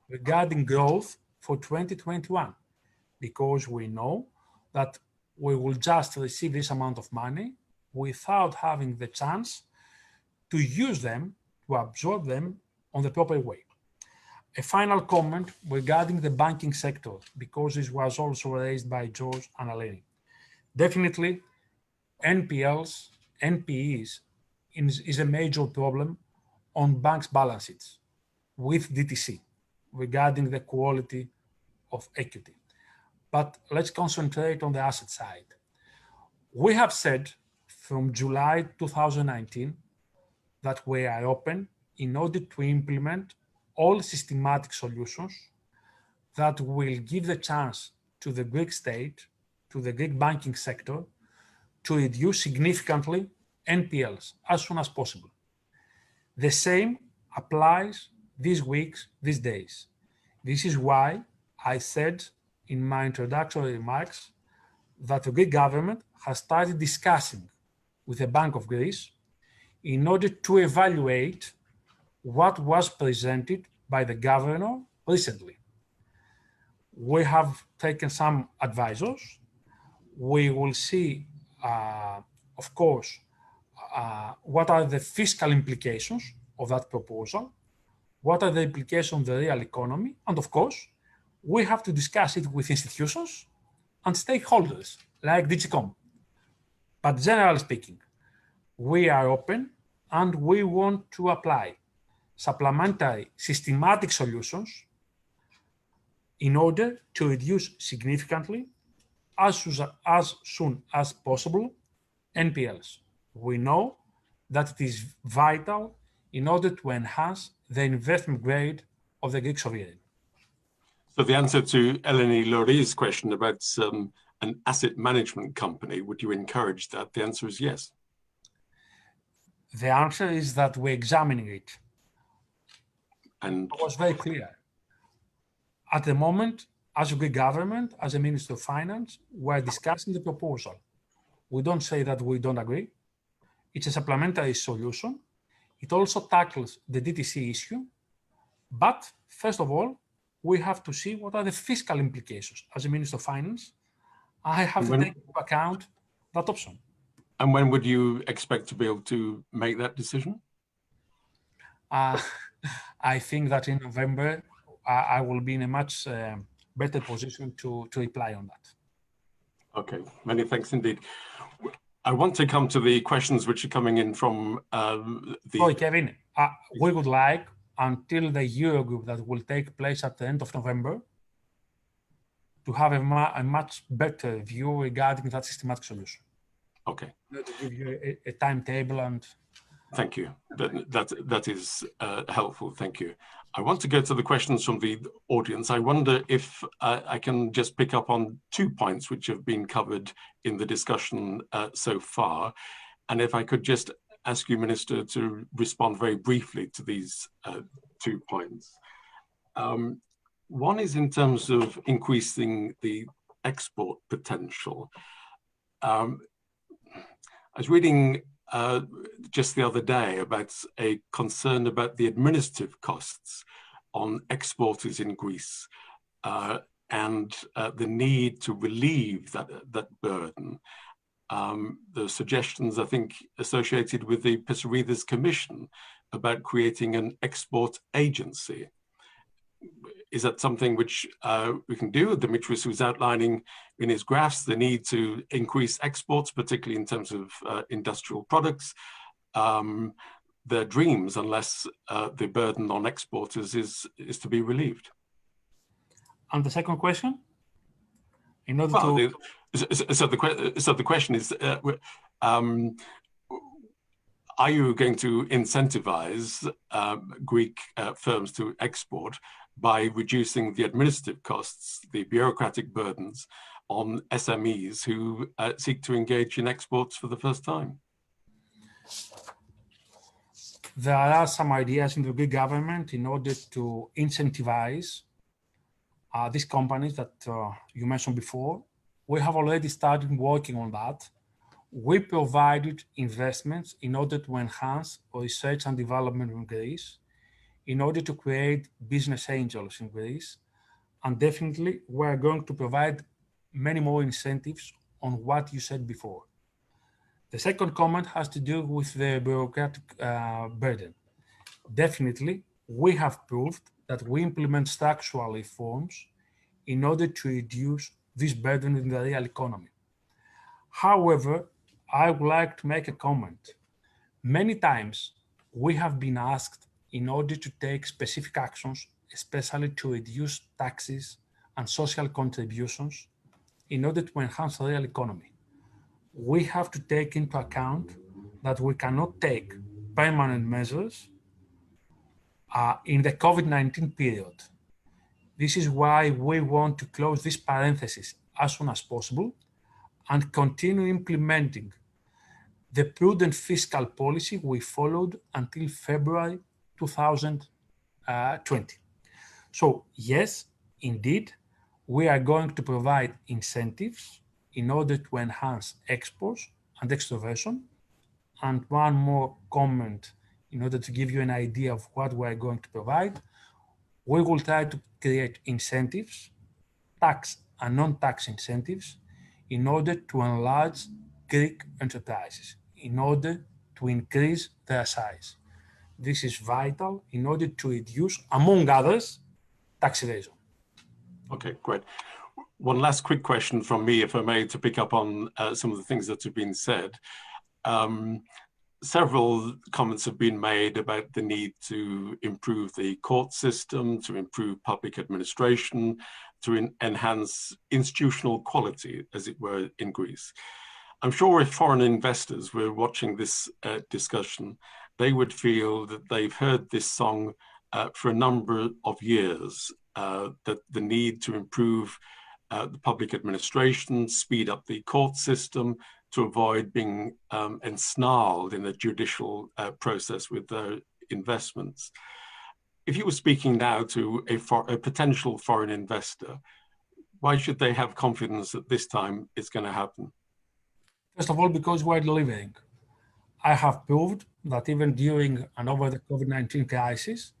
regarding growth for 2021, because we know that we will just receive this amount of money without having the chance to use them, to absorb them on the proper way. A final comment regarding the banking sector, because this was also raised by George and Eleni. Definitely, NPLs, NPEs is a major problem on banks' balance sheets with DTC regarding the quality of equity. But let's concentrate on the asset side. We have said from July 2019 that we are open in order to implement all systematic solutions that will give the chance to the Greek state, to the Greek banking sector, to reduce significantly NPLs as soon as possible. The same applies these weeks, these days. This is why I said in my introductory remarks that the Greek government has started discussing with the Bank of Greece in order to evaluate what was presented by the governor recently. We have taken some advisors. We will see, of course, what are the fiscal implications of that proposal, what are the implications on the real economy, and of course, we have to discuss it with institutions and stakeholders like DigiCom. But generally speaking, we are open and we want to apply supplementary systematic solutions in order to reduce significantly as soon as possible NPLs. We know that it is vital in order to enhance the investment grade of the Greek sovereign. So the answer to Eleni Louri's question about an asset management company, would you encourage that? The answer is yes. The answer is that we're examining it. And It was very clear. At the moment, as a Greek government, as a Minister of Finance, we're discussing the proposal. We don't say that we don't agree. It's a supplementary solution. It also tackles the DTC issue. But first of all, we have to see what are the fiscal implications. As a Minister of Finance, I have to take into account that option. And when would you expect to be able to make that decision? I think that in November, I will be in a much better position to reply on that. Okay, many thanks indeed. I want to come to the questions which are coming in from Sorry, Kevin, we would like, until the Eurogroup that will take place at the end of November, to have a much better view regarding that systematic solution. Okay. To give you a timetable and... Thank you. That is helpful. Thank you. I want to go to the questions from the audience. I wonder if I can just pick up on 2 points which have been covered in the discussion so far. And if I could just ask you, Minister, to respond very briefly to these 2 points. One is in terms of increasing the export potential. I was reading just the other day about a concern about the administrative costs on exporters in Greece and the need to relieve that burden. The suggestions, I think, associated with the Pissarides Commission about creating an export agency. Is that something which we can do? Dimitris was outlining in his graphs the need to increase exports, particularly in terms of industrial products. Their dreams, unless the burden on exporters is to be relieved. And the second question? In order so the question is, are you going to incentivize Greek firms to export by reducing the administrative costs, the bureaucratic burdens on SMEs who seek to engage in exports for the first time? There are some ideas in the Greek government in order to incentivize these companies that you mentioned before. We have already started working on that. We provided investments in order to enhance research and development in Greece, in order to create business angels in Greece. And definitely, we're going to provide many more incentives on what you said before. The second comment has to do with the bureaucratic burden. Definitely, we have proved that we implement structural reforms in order to reduce this burden in the real economy. However, I would like to make a comment. Many times, we have been asked in order to take specific actions, especially to reduce taxes and social contributions in order to enhance the real economy. We have to take into account that we cannot take permanent measures in the COVID-19 period. This is why we want to close this parenthesis as soon as possible and continue implementing the prudent fiscal policy we followed until February 2020. So yes, indeed, we are going to provide incentives in order to enhance exports and extroversion. And one more comment in order to give you an idea of what we are going to provide. We will try to create incentives, tax and non-tax incentives, in order to enlarge Greek enterprises, in order to increase their size. This is vital in order to reduce, among others, tax evasion. Okay, great. One last quick question from me, if I may, to pick up on some of the things that have been said. several comments have been made about the need to improve the court system, to improve public administration, to enhance institutional quality, as it were, in Greece. I'm sure if foreign investors were watching this discussion, they would feel that they've heard this song for a number of years, that the need to improve the public administration, speed up the court system, to avoid being ensnarled in the judicial process with their investments. If you were speaking now to a potential foreign investor, why should they have confidence that this time it's going to happen? First of all, because we're delivering. I have proved that even during and over the COVID-19 crisis,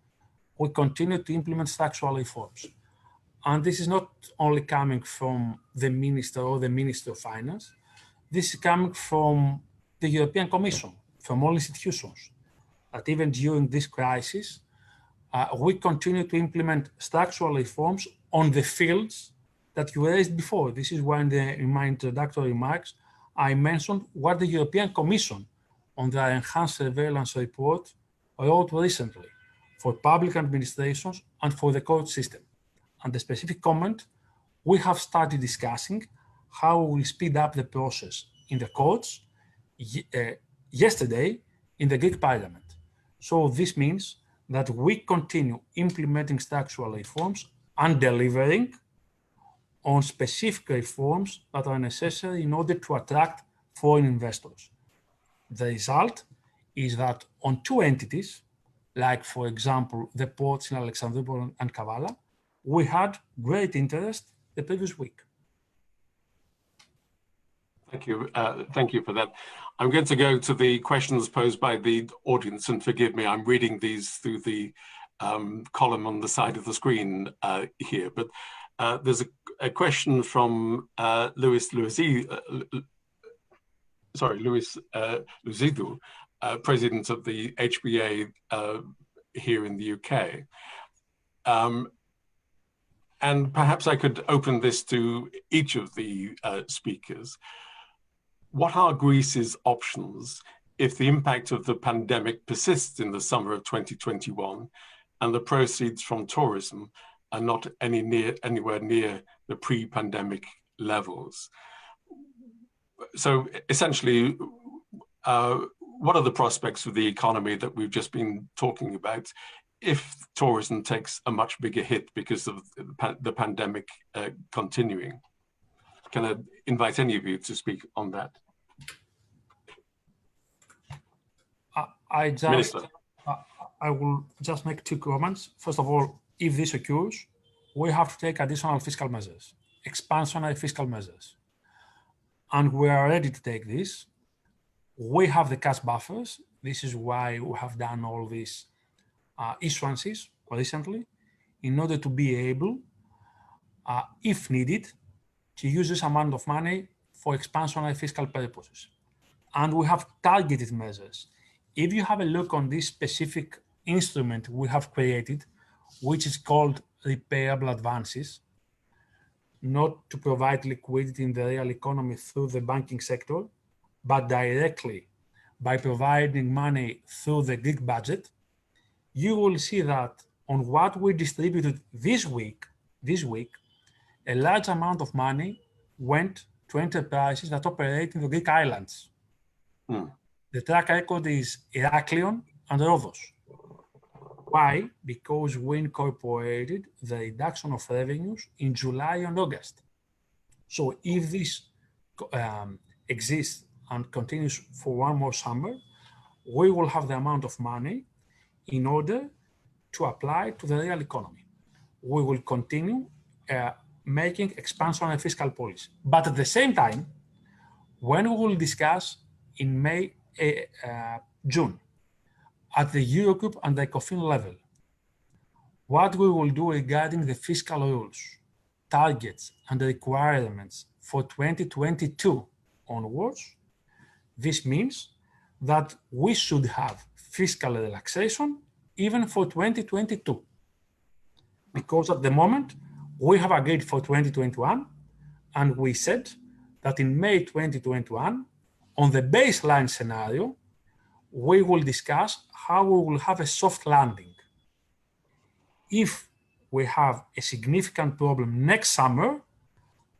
we continue to implement structural reforms. And this is not only coming from the Minister or the Minister of Finance, this is coming from the European Commission, from all institutions, that even during this crisis, we continue to implement structural reforms on the fields that you raised before. This is why in my introductory remarks, I mentioned what the European Commission on their enhanced surveillance report wrote recently for public administrations and for the court system. And the specific comment, we have started discussing how we will speed up the process in the courts yesterday in the Greek Parliament. So this means that we continue implementing structural reforms and delivering on specific reforms that are necessary in order to attract foreign investors. The result is that on two entities, like for example, the ports in Alexandroupolis and Kavala, we had great interest the previous week. Thank you. Thank you for that. I'm going to go to the questions posed by the audience, and forgive me, I'm reading these through the column on the side of the screen here, but there's a question from Louis Louzidou, president of the HBA here in the UK. And perhaps I could open this to each of the speakers. What are Greece's options if the impact of the pandemic persists in the summer of 2021 and the proceeds from tourism are not anywhere near the pre-pandemic levels? So essentially, what are the prospects for the economy that we've just been talking about if tourism takes a much bigger hit because of the pandemic continuing? Can I invite any of you to speak on that? I will just make two comments. First of all, if this occurs, we have to take additional fiscal measures, expansionary fiscal measures. And we are ready to take this. We have the cash buffers. This is why we have done all these issuances recently, in order to be able, if needed, to use this amount of money for expansionary fiscal purposes. And we have targeted measures. If you have a look on this specific instrument we have created, which is called repayable advances, not to provide liquidity in the real economy through the banking sector, but directly by providing money through the Greek budget, you will see that on what we distributed this week, a large amount of money went to enterprises that operate in the Greek islands. The track record is Heraklion and Rhodos. Why? Because we incorporated the reduction of revenues in July and August. So if this exists and continues for one more summer, we will have the amount of money in order to apply to the real economy. We will continue making expansionary fiscal policy. But at the same time, when we will discuss in June, at the Eurogroup and the ECOFIN level, what we will do regarding the fiscal rules, targets, and requirements for 2022 onwards, this means that we should have fiscal relaxation even for 2022. Because at the moment, we have agreed for 2021, and we said that in May 2021, on the baseline scenario, we will discuss how we will have a soft landing. If we have a significant problem next summer,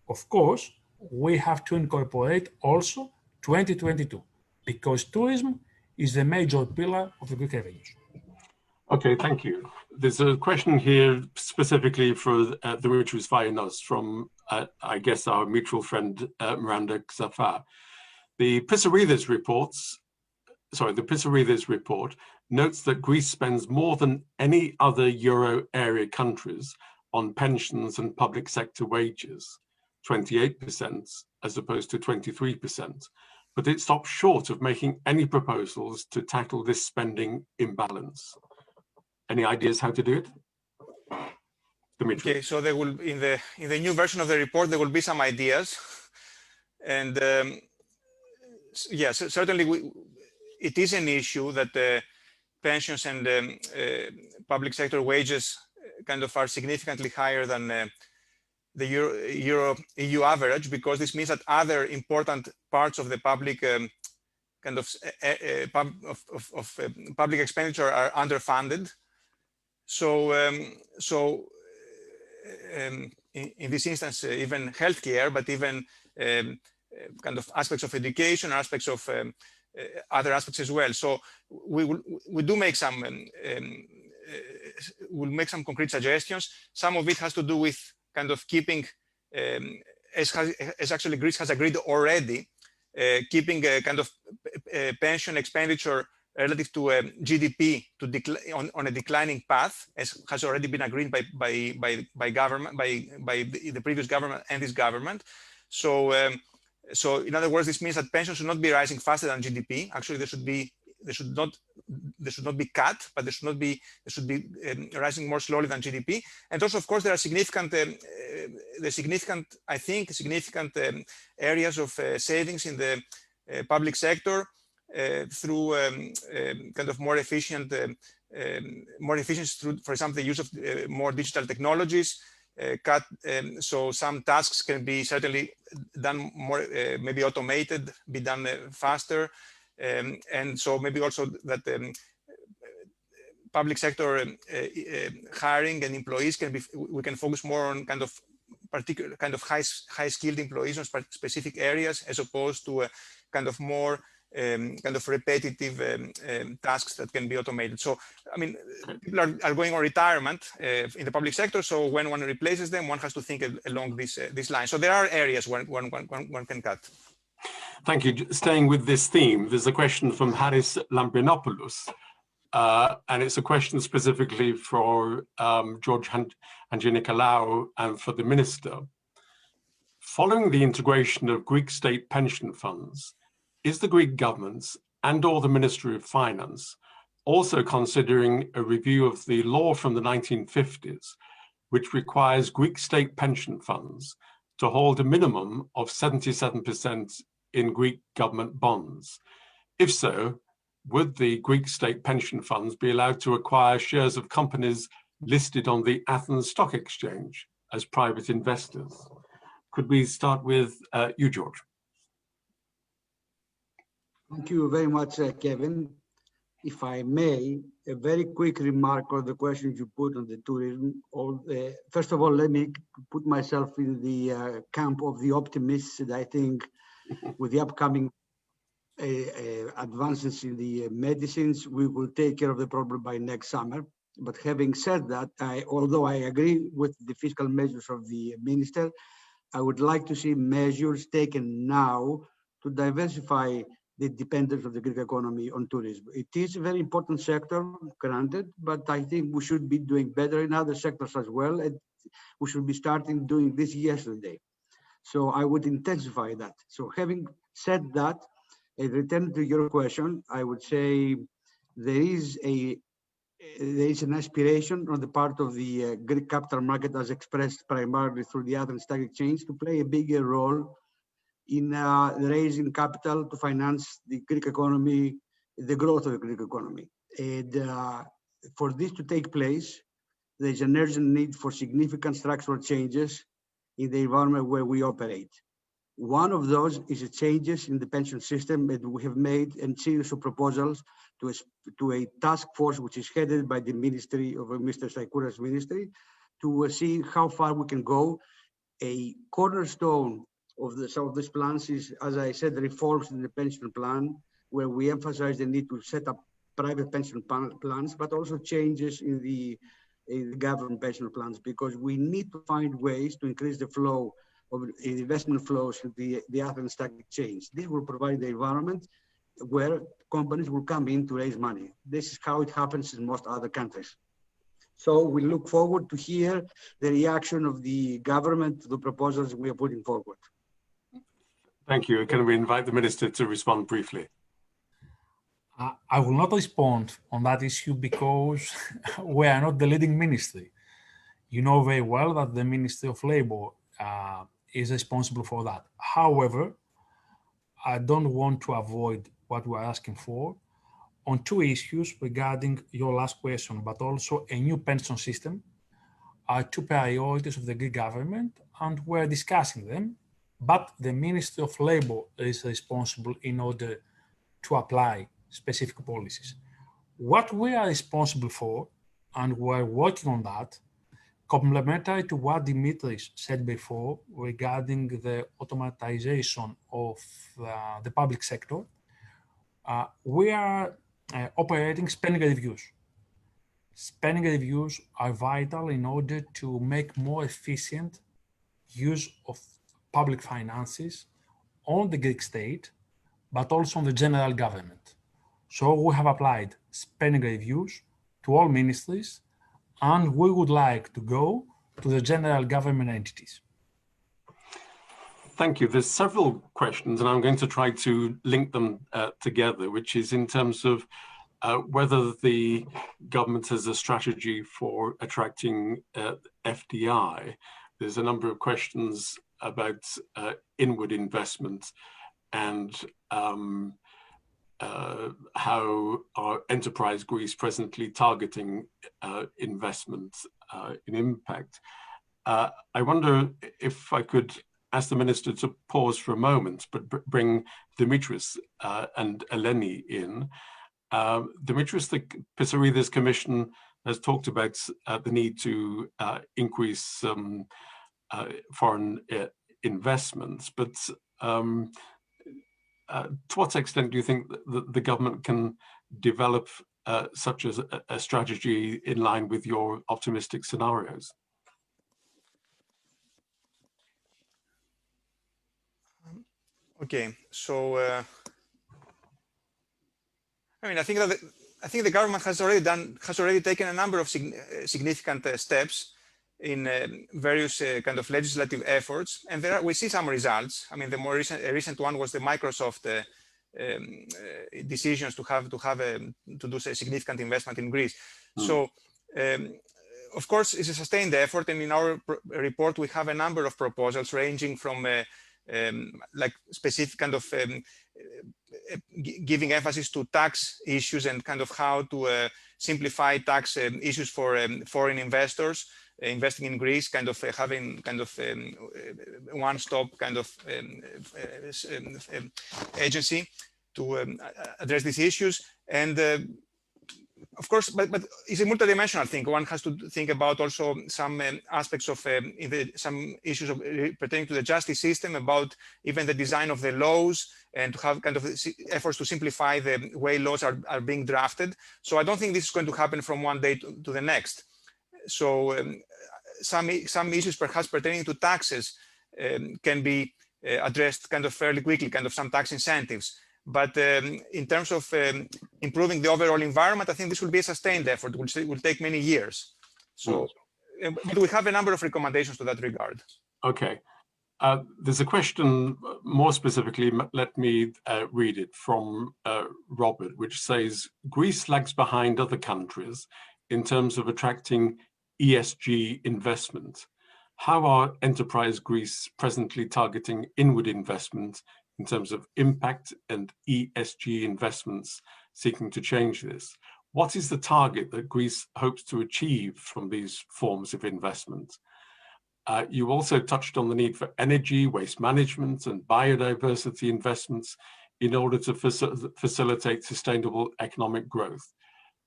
of course, we have to incorporate also 2022, because tourism is the major pillar of the Greek revenues. Okay, thank you. There's a question here specifically for Dimitri Vayanos from, I guess, our mutual friend, Miranda Xafa. The Pissarides report notes that Greece spends more than any other Euro area countries on pensions and public sector wages, 28% as opposed to 23%, but it stops short of making any proposals to tackle this spending imbalance. Any ideas how to do it? Dimitri. Okay, so there will, in the new version of the report, there will be some ideas. And yes, certainly it is an issue that pensions and public sector wages kind of are significantly higher than the EU average, because this means that other important parts of the public public expenditure are underfunded. So, in this instance, even healthcare, but even kind of aspects of education, aspects of other aspects as well. So we do make some we'll make some concrete suggestions. Some of it has to do with kind of keeping, as actually Greece has agreed already, keeping a kind of pension expenditure relative to GDP on a declining path, as has already been agreed by government, by the previous government and this government. So in other words, this means that pensions should not be rising faster than GDP. Actually, they should not be cut, but they should be rising more slowly than GDP. And also, of course, there are significant areas of savings in the public sector through kind of more efficient through, for example, the use of more digital technologies. So some tasks can be certainly done more, maybe automated, be done faster. And so maybe also that public sector hiring and employees we can focus more on kind of particular kind of high skilled employees on specific areas, as opposed to kind of more kind of repetitive tasks that can be automated. So, I mean, people are going on retirement in the public sector. So when one replaces them, one has to think along this line. So there are areas where one can cut. Thank you. Staying with this theme, there's a question from Haris Lambrinopoulos, and it's a question specifically for George Handjinicolaou and for the Minister. Following the integration of Greek state pension funds, is the Greek government and/or the Ministry of Finance also considering a review of the law from the 1950s, which requires Greek state pension funds to hold a minimum of 77% in Greek government bonds? If so, would the Greek state pension funds be allowed to acquire shares of companies listed on the Athens Stock Exchange as private investors? Could we start with you, George? Thank you very much, Kevin. If I may, a very quick remark on the questions you put on the tourism. First of all, let me put myself in the camp of the optimists, and I think with the upcoming advances in the medicines, we will take care of the problem by next summer. But having said that, although I agree with the fiscal measures of the minister, I would like to see measures taken now to diversify the dependence of the Greek economy on tourism. It is a very important sector, granted, but I think we should be doing better in other sectors as well, and we should be starting doing this yesterday. So I would intensify that. So having said that, and return to your question, I would say there is an aspiration on the part of the Greek capital market, as expressed primarily through the Athens Stock Exchange, to play a bigger role in raising capital to finance the Greek economy, the growth of the Greek economy. And for this to take place, there's an urgent need for significant structural changes in the environment where we operate. One of those is changes in the pension system, and we have made a series of proposals to a task force which is headed by the ministry of Mr. Staikouras' ministry to see how far we can go. A cornerstone of some of these plans is, as I said, reforms in the pension plan, where we emphasize the need to set up private pension plans, but also changes in the government pension plans, because we need to find ways to increase the flow of investment flows in the Athens Stock Exchange. This will provide the environment where companies will come in to raise money. This is how it happens in most other countries. So we look forward to hear the reaction of the government to the proposals we are putting forward. Thank you. Can we invite the Minister to respond briefly? I will not respond on that issue because we are not the leading ministry. You know very well that the Ministry of Labour is responsible for that. However, I don't want to avoid what we are asking for on two issues regarding your last question, but also a new pension system are two priorities of the Greek government, and we're discussing them, but the Ministry of Labour is responsible in order to apply specific policies. What we are responsible for, and we're working on that, complementary to what Dimitris said before regarding the automatization of the public sector, we are operating spending reviews. Spending reviews are vital in order to make more efficient use of public finances on the Greek state, but also on the general government. So we have applied spending reviews to all ministries, and we would like to go to the general government entities. Thank you. There's several questions, and I'm going to try to link them together, which is in terms of whether the government has a strategy for attracting FDI. There's a number of questions about inward investment and how are Enterprise Greece presently targeting investment in impact. I wonder if I could ask the Minister to pause for a moment, but bring Dimitris and Eleni in. Dimitris, the Pissarides Commission has talked about the need to increase foreign investments, but to what extent do you think that the government can develop such as a strategy in line with your optimistic scenarios? Okay, so I mean, I think the government has already taken a number of significant steps in various kind of legislative efforts, and we see some results. I mean, the more recent one was the Microsoft decisions to do a significant investment in Greece. So, of course, it's a sustained effort, and in our report we have a number of proposals ranging from like specific kind of giving emphasis to tax issues and kind of how to simplify tax issues for foreign investors investing in Greece, kind of having kind of one-stop kind of agency to address these issues. And of course, but it's a multidimensional thing. One has to think about also some aspects of some issues pertaining to the justice system, about even the design of the laws, and to have kind of efforts to simplify the way laws are being drafted. So I don't think this is going to happen from one day to the next. So some issues perhaps pertaining to taxes can be addressed kind of fairly quickly, kind of some tax incentives. But in terms of improving the overall environment, I think this will be a sustained effort, which will take many years. So but we have a number of recommendations to that regard. Okay. There's a question more specifically, let me read it from Robert, which says, Greece lags behind other countries in terms of attracting ESG investment. How are Enterprise Greece presently targeting inward investment in terms of impact and ESG investments, seeking to change this? What is the target that Greece hopes to achieve from these forms of investment? You also touched on the need for energy, waste management, and biodiversity investments in order to facilitate sustainable economic growth.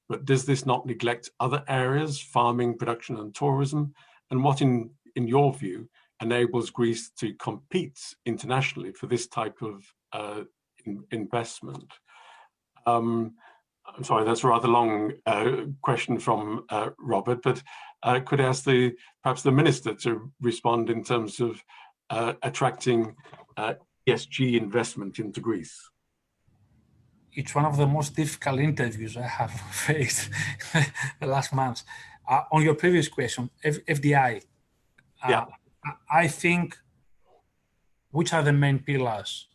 But does this not neglect other areas, farming, production, and tourism? And what, in your view, enables Greece to compete internationally for this type of investment? I'm sorry, that's a rather long question from Robert, but could I ask perhaps the Minister to respond in terms of attracting ESG investment into Greece? It's one of the most difficult interviews I have faced the last months. On your previous question, FDI, Yeah. I think which are the main pillars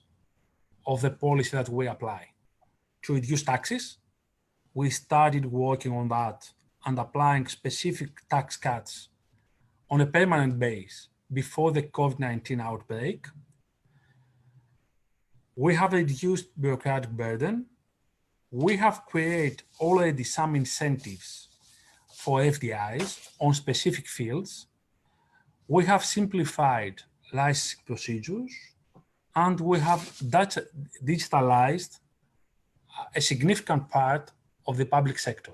of the policy that we apply? To reduce taxes. We started working on that and applying specific tax cuts on a permanent basis before the COVID-19 outbreak. We have reduced bureaucratic burden. We have created already some incentives for FDIs on specific fields. We have simplified licensing procedures, and we have digitalized a significant part of the public sector.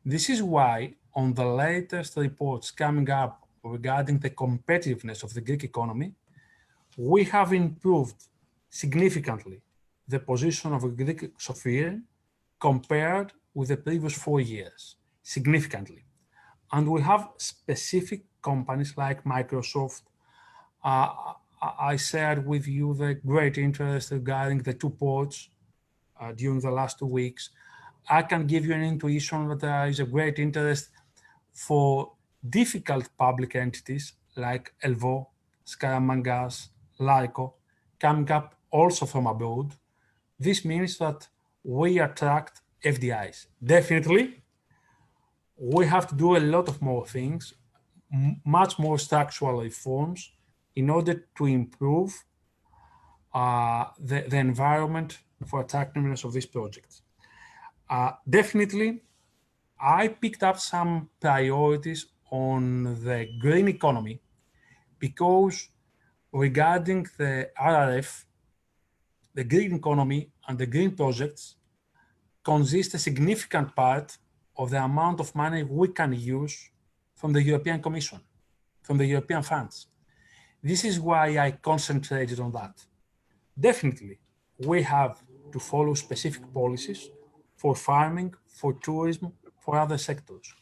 This is why on the latest reports coming up regarding the competitiveness of the Greek economy, we have improved significantly the position of the Greek sovereign compared with the previous 4 years, significantly. And we have specific companies like Microsoft. I shared with you the great interest regarding the 2 ports during the last 2 weeks. I can give you an intuition that there is a great interest for difficult public entities like Elvo, Skaramangas, Lyco, coming up also from abroad. This means that we attract FDIs. Definitely, we have to do a lot of more things, much more structural reforms in order to improve the environment for attractiveness of these projects. Definitely, I picked up some priorities on the green economy because regarding the RRF, the green economy and the green projects consist a significant part of the amount of money we can use from the European Commission, from the European funds. This is why I concentrated on that. Definitely, we have to follow specific policies for farming, for tourism, for other sectors.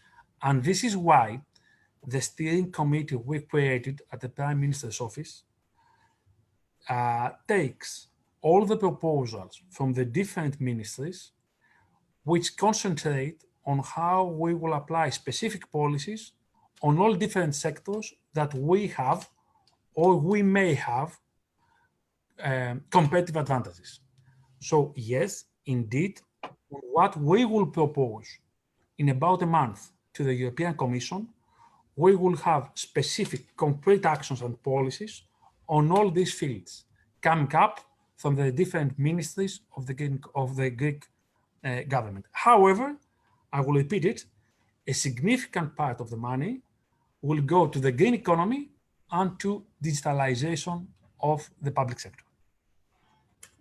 And this is why the steering committee we created at the Prime Minister's office takes all the proposals from the different ministries, which concentrate on how we will apply specific policies on all different sectors that we have or we may have competitive advantages. So yes, indeed, what we will propose in about a month to the European Commission, we will have specific concrete actions and policies on all these fields coming up from the different ministries of the Greek government. However, I will repeat it, a significant part of the money will go to the green economy and to digitalization of the public sector.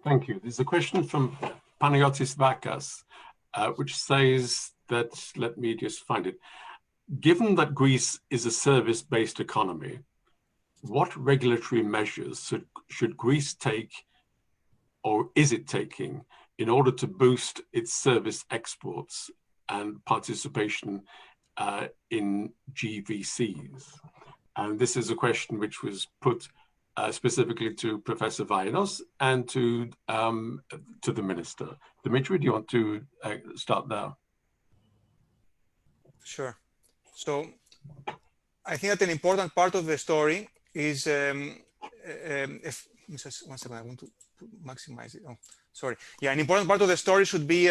Thank you. There's a question from Panagiotis Vakas, which says that, let me just find it. Given that Greece is a service-based economy, what regulatory measures should Greece take, or is it taking, in order to boost its service exports and participation in GVCs? And this is a question which was put specifically to Professor Vayanos and to the Minister. Dimitri, do you want to start there? Sure. So I think that an important part of the story is, one second, I want to maximize it. Oh, sorry. Yeah, an important part of the story should be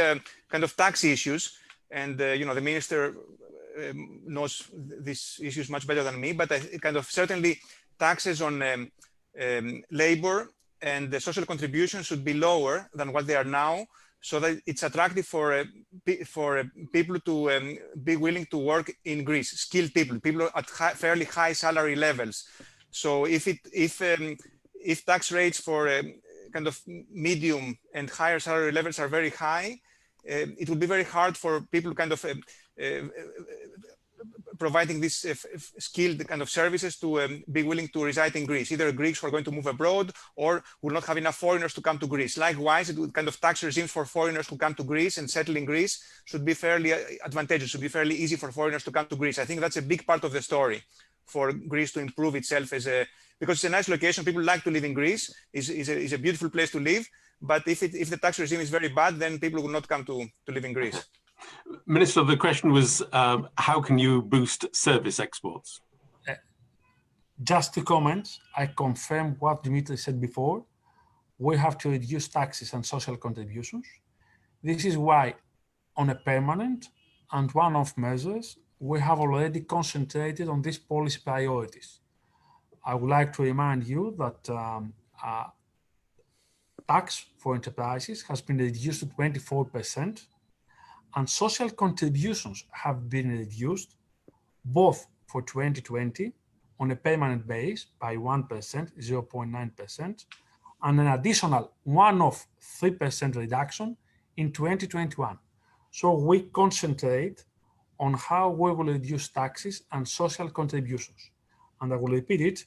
kind of tax issues. And, you know, the Minister knows these issues much better than me, but kind of certainly taxes on labor and the social contribution should be lower than what they are now, so that it's attractive for people to be willing to work in Greece, skilled people at fairly high salary levels. So if tax rates for kind of medium and higher salary levels are very high, it will be very hard for people kind of providing these skilled kind of services to be willing to reside in Greece, either Greeks who are going to move abroad or will not have enough foreigners to come to Greece. Likewise, it would kind of tax regimes for foreigners who come to Greece and settle in Greece should be fairly advantageous, should be fairly easy for foreigners to come to Greece. I think that's a big part of the story for Greece to improve itself because it's a nice location. People like to live in Greece. It's a beautiful place to live. But if the tax regime is very bad, then people will not come to live in Greece. Minister, the question was, how can you boost service exports? Just 2 comments. I confirm what Dimitri said before. We have to reduce taxes and social contributions. This is why, on a permanent and one-off measures, we have already concentrated on these policy priorities. I would like to remind you that tax for enterprises has been reduced to 24%, and social contributions have been reduced both for 2020 on a permanent base by 1%, 0.9%, and an additional one-off 3% reduction in 2021. So we concentrate on how we will reduce taxes and social contributions. And I will repeat it,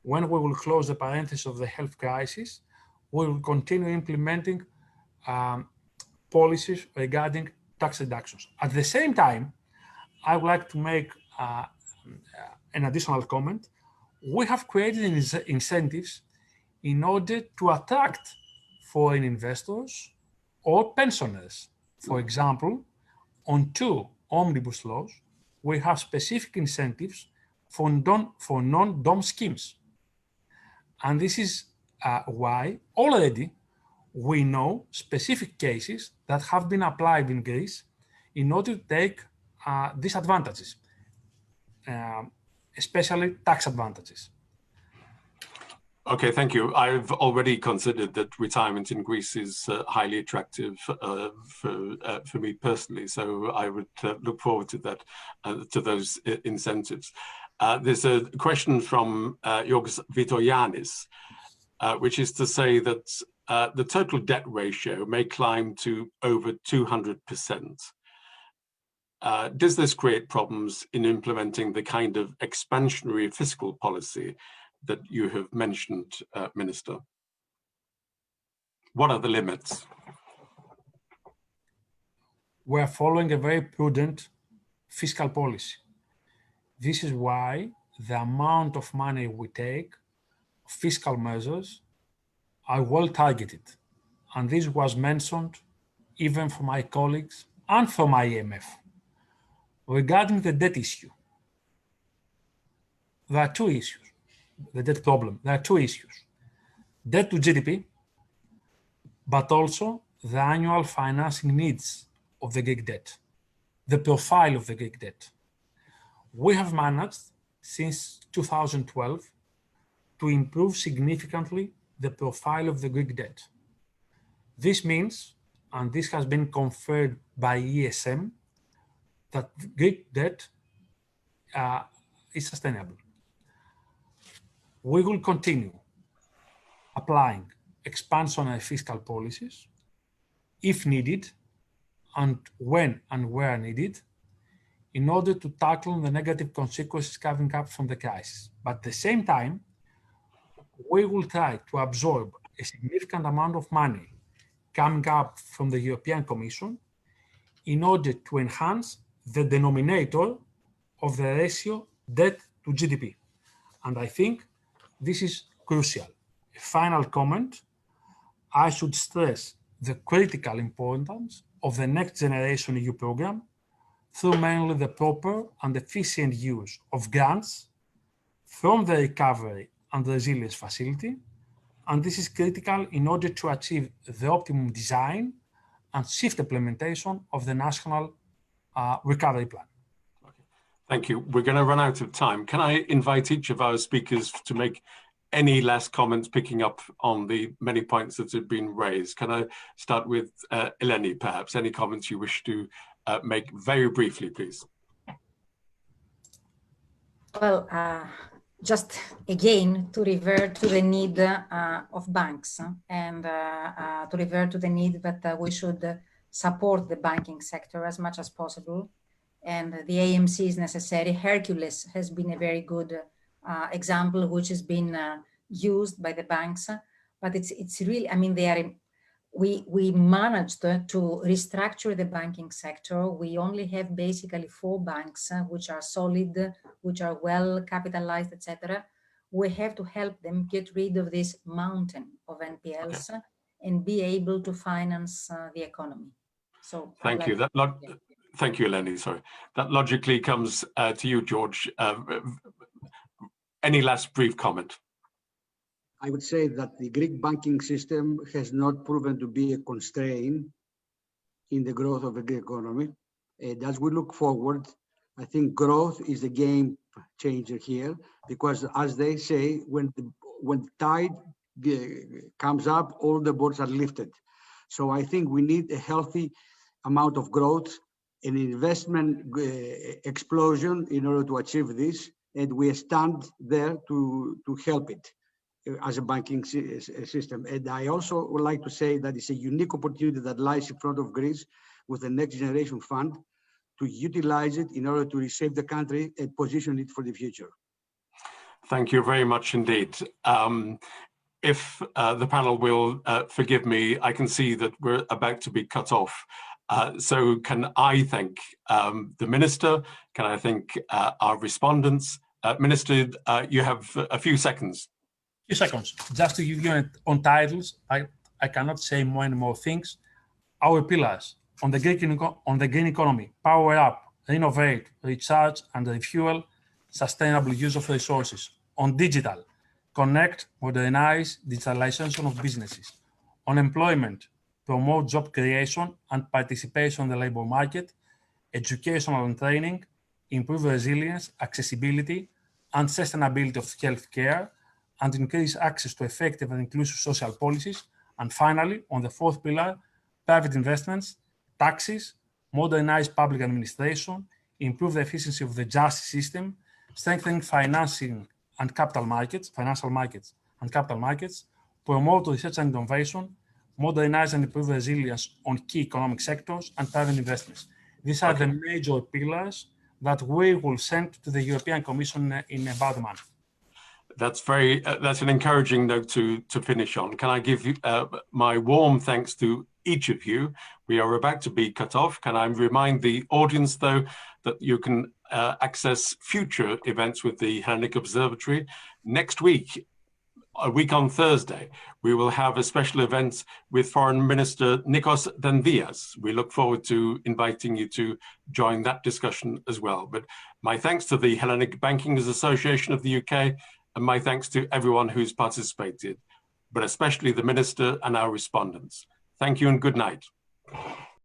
when we will close the parenthesis of the health crisis, we will continue implementing policies regarding tax reductions. At the same time, I would like to make an additional comment. We have created incentives in order to attract foreign investors or pensioners. For example, on 2 omnibus laws, we have specific incentives for non-dom schemes. And this is why already we know specific cases that have been applied in Greece in order to take these advantages, especially tax advantages. Okay, thank you. I've already considered that retirement in Greece is highly attractive for me personally, so I would look forward to that, to those incentives. There's a question from Yorgos Vitoyanis, which is to say that the total debt ratio may climb to over 200%. Does this create problems in implementing the kind of expansionary fiscal policy that you have mentioned, Minister? What are the limits? We are following a very prudent fiscal policy. This is why the amount of money we take, fiscal measures, are well targeted. And this was mentioned even from my colleagues and from IMF. Regarding the debt issue, there are 2 issues. The debt problem, there are 2 issues. Debt to GDP, but also the annual financing needs of the Greek debt, the profile of the Greek debt. We have managed since 2012 to improve significantly the profile of the Greek debt. This means, and this has been confirmed by ESM, that Greek debt is sustainable. We will continue applying expansionary fiscal policies if needed and when and where needed in order to tackle the negative consequences coming up from the crisis. But at the same time, we will try to absorb a significant amount of money coming up from the European Commission in order to enhance the denominator of the ratio debt to GDP. And I think this is crucial. A final comment, I should stress the critical importance of the Next Generation EU program through mainly the proper and efficient use of grants from the Recovery and Resilience Facility, and this is critical in order to achieve the optimum design and swift implementation of the National Recovery Plan. Okay. Thank you. We're going to run out of time. Can I invite each of our speakers to make any last comments picking up on the many points that have been raised? Can I start with Eleni, perhaps? Any comments you wish to make very briefly, please? Well, just again, to revert to the need of banks and to revert to the need that we should support the banking sector as much as possible. And the AMC is necessary. Hercules has been a very good example, which has been used by the banks. But it's really, I mean, we managed to restructure the banking sector. We only have basically 4 banks which are solid, which are well capitalized, etc. We have to help them get rid of this mountain of NPLs and be able to finance the economy. So thank you. Thank you, Eleni. Sorry, that logically comes to you, George. Any last brief comment? I would say that the Greek banking system has not proven to be a constraint in the growth of the Greek economy. And as we look forward, I think growth is the game changer here, because as they say, when the tide comes up, all the boats are lifted. So I think we need a healthy amount of growth, an investment explosion in order to achieve this, and we stand there to help it as a banking system. And I also would like to say that it's a unique opportunity that lies in front of Greece with the Next Generation Fund to utilize it in order to reshape the country and position it for the future. Thank you very much indeed. If the panel will forgive me, I can see that we're about to be cut off. So can I thank the Minister? Can I thank our respondents? Minister, you have a few seconds. Few seconds. Just to give you on titles, I cannot say more things. Our pillars on the green economy: power up, renovate, recharge, and refuel, sustainable use of resources. On digital: connect, modernize, digitalization of businesses. On employment: promote job creation and participation in the labor market. Educational and training: improve resilience, accessibility, and sustainability of healthcare, and increase access to effective and inclusive social policies. And finally, on the 4th pillar, private investments, taxes, modernize public administration, improve the efficiency of the justice system, strengthening financial and capital markets, promote research and innovation, modernize and improve resilience on key economic sectors, and private investments. These are the major pillars that we will send to the European Commission in about a month. That's an encouraging note to finish on. Can I give you my warm thanks to each of you? We are about to be cut off. Can I remind the audience, though, that you can access future events with the Hellenic Observatory. Next week, a week on Thursday, we will have a special event with Foreign Minister Nikos Dendias. We look forward to inviting you to join that discussion as well. But my thanks to the Hellenic Bankers Association of the UK, and my thanks to everyone who's participated, but especially the Minister and our respondents. Thank you and good night.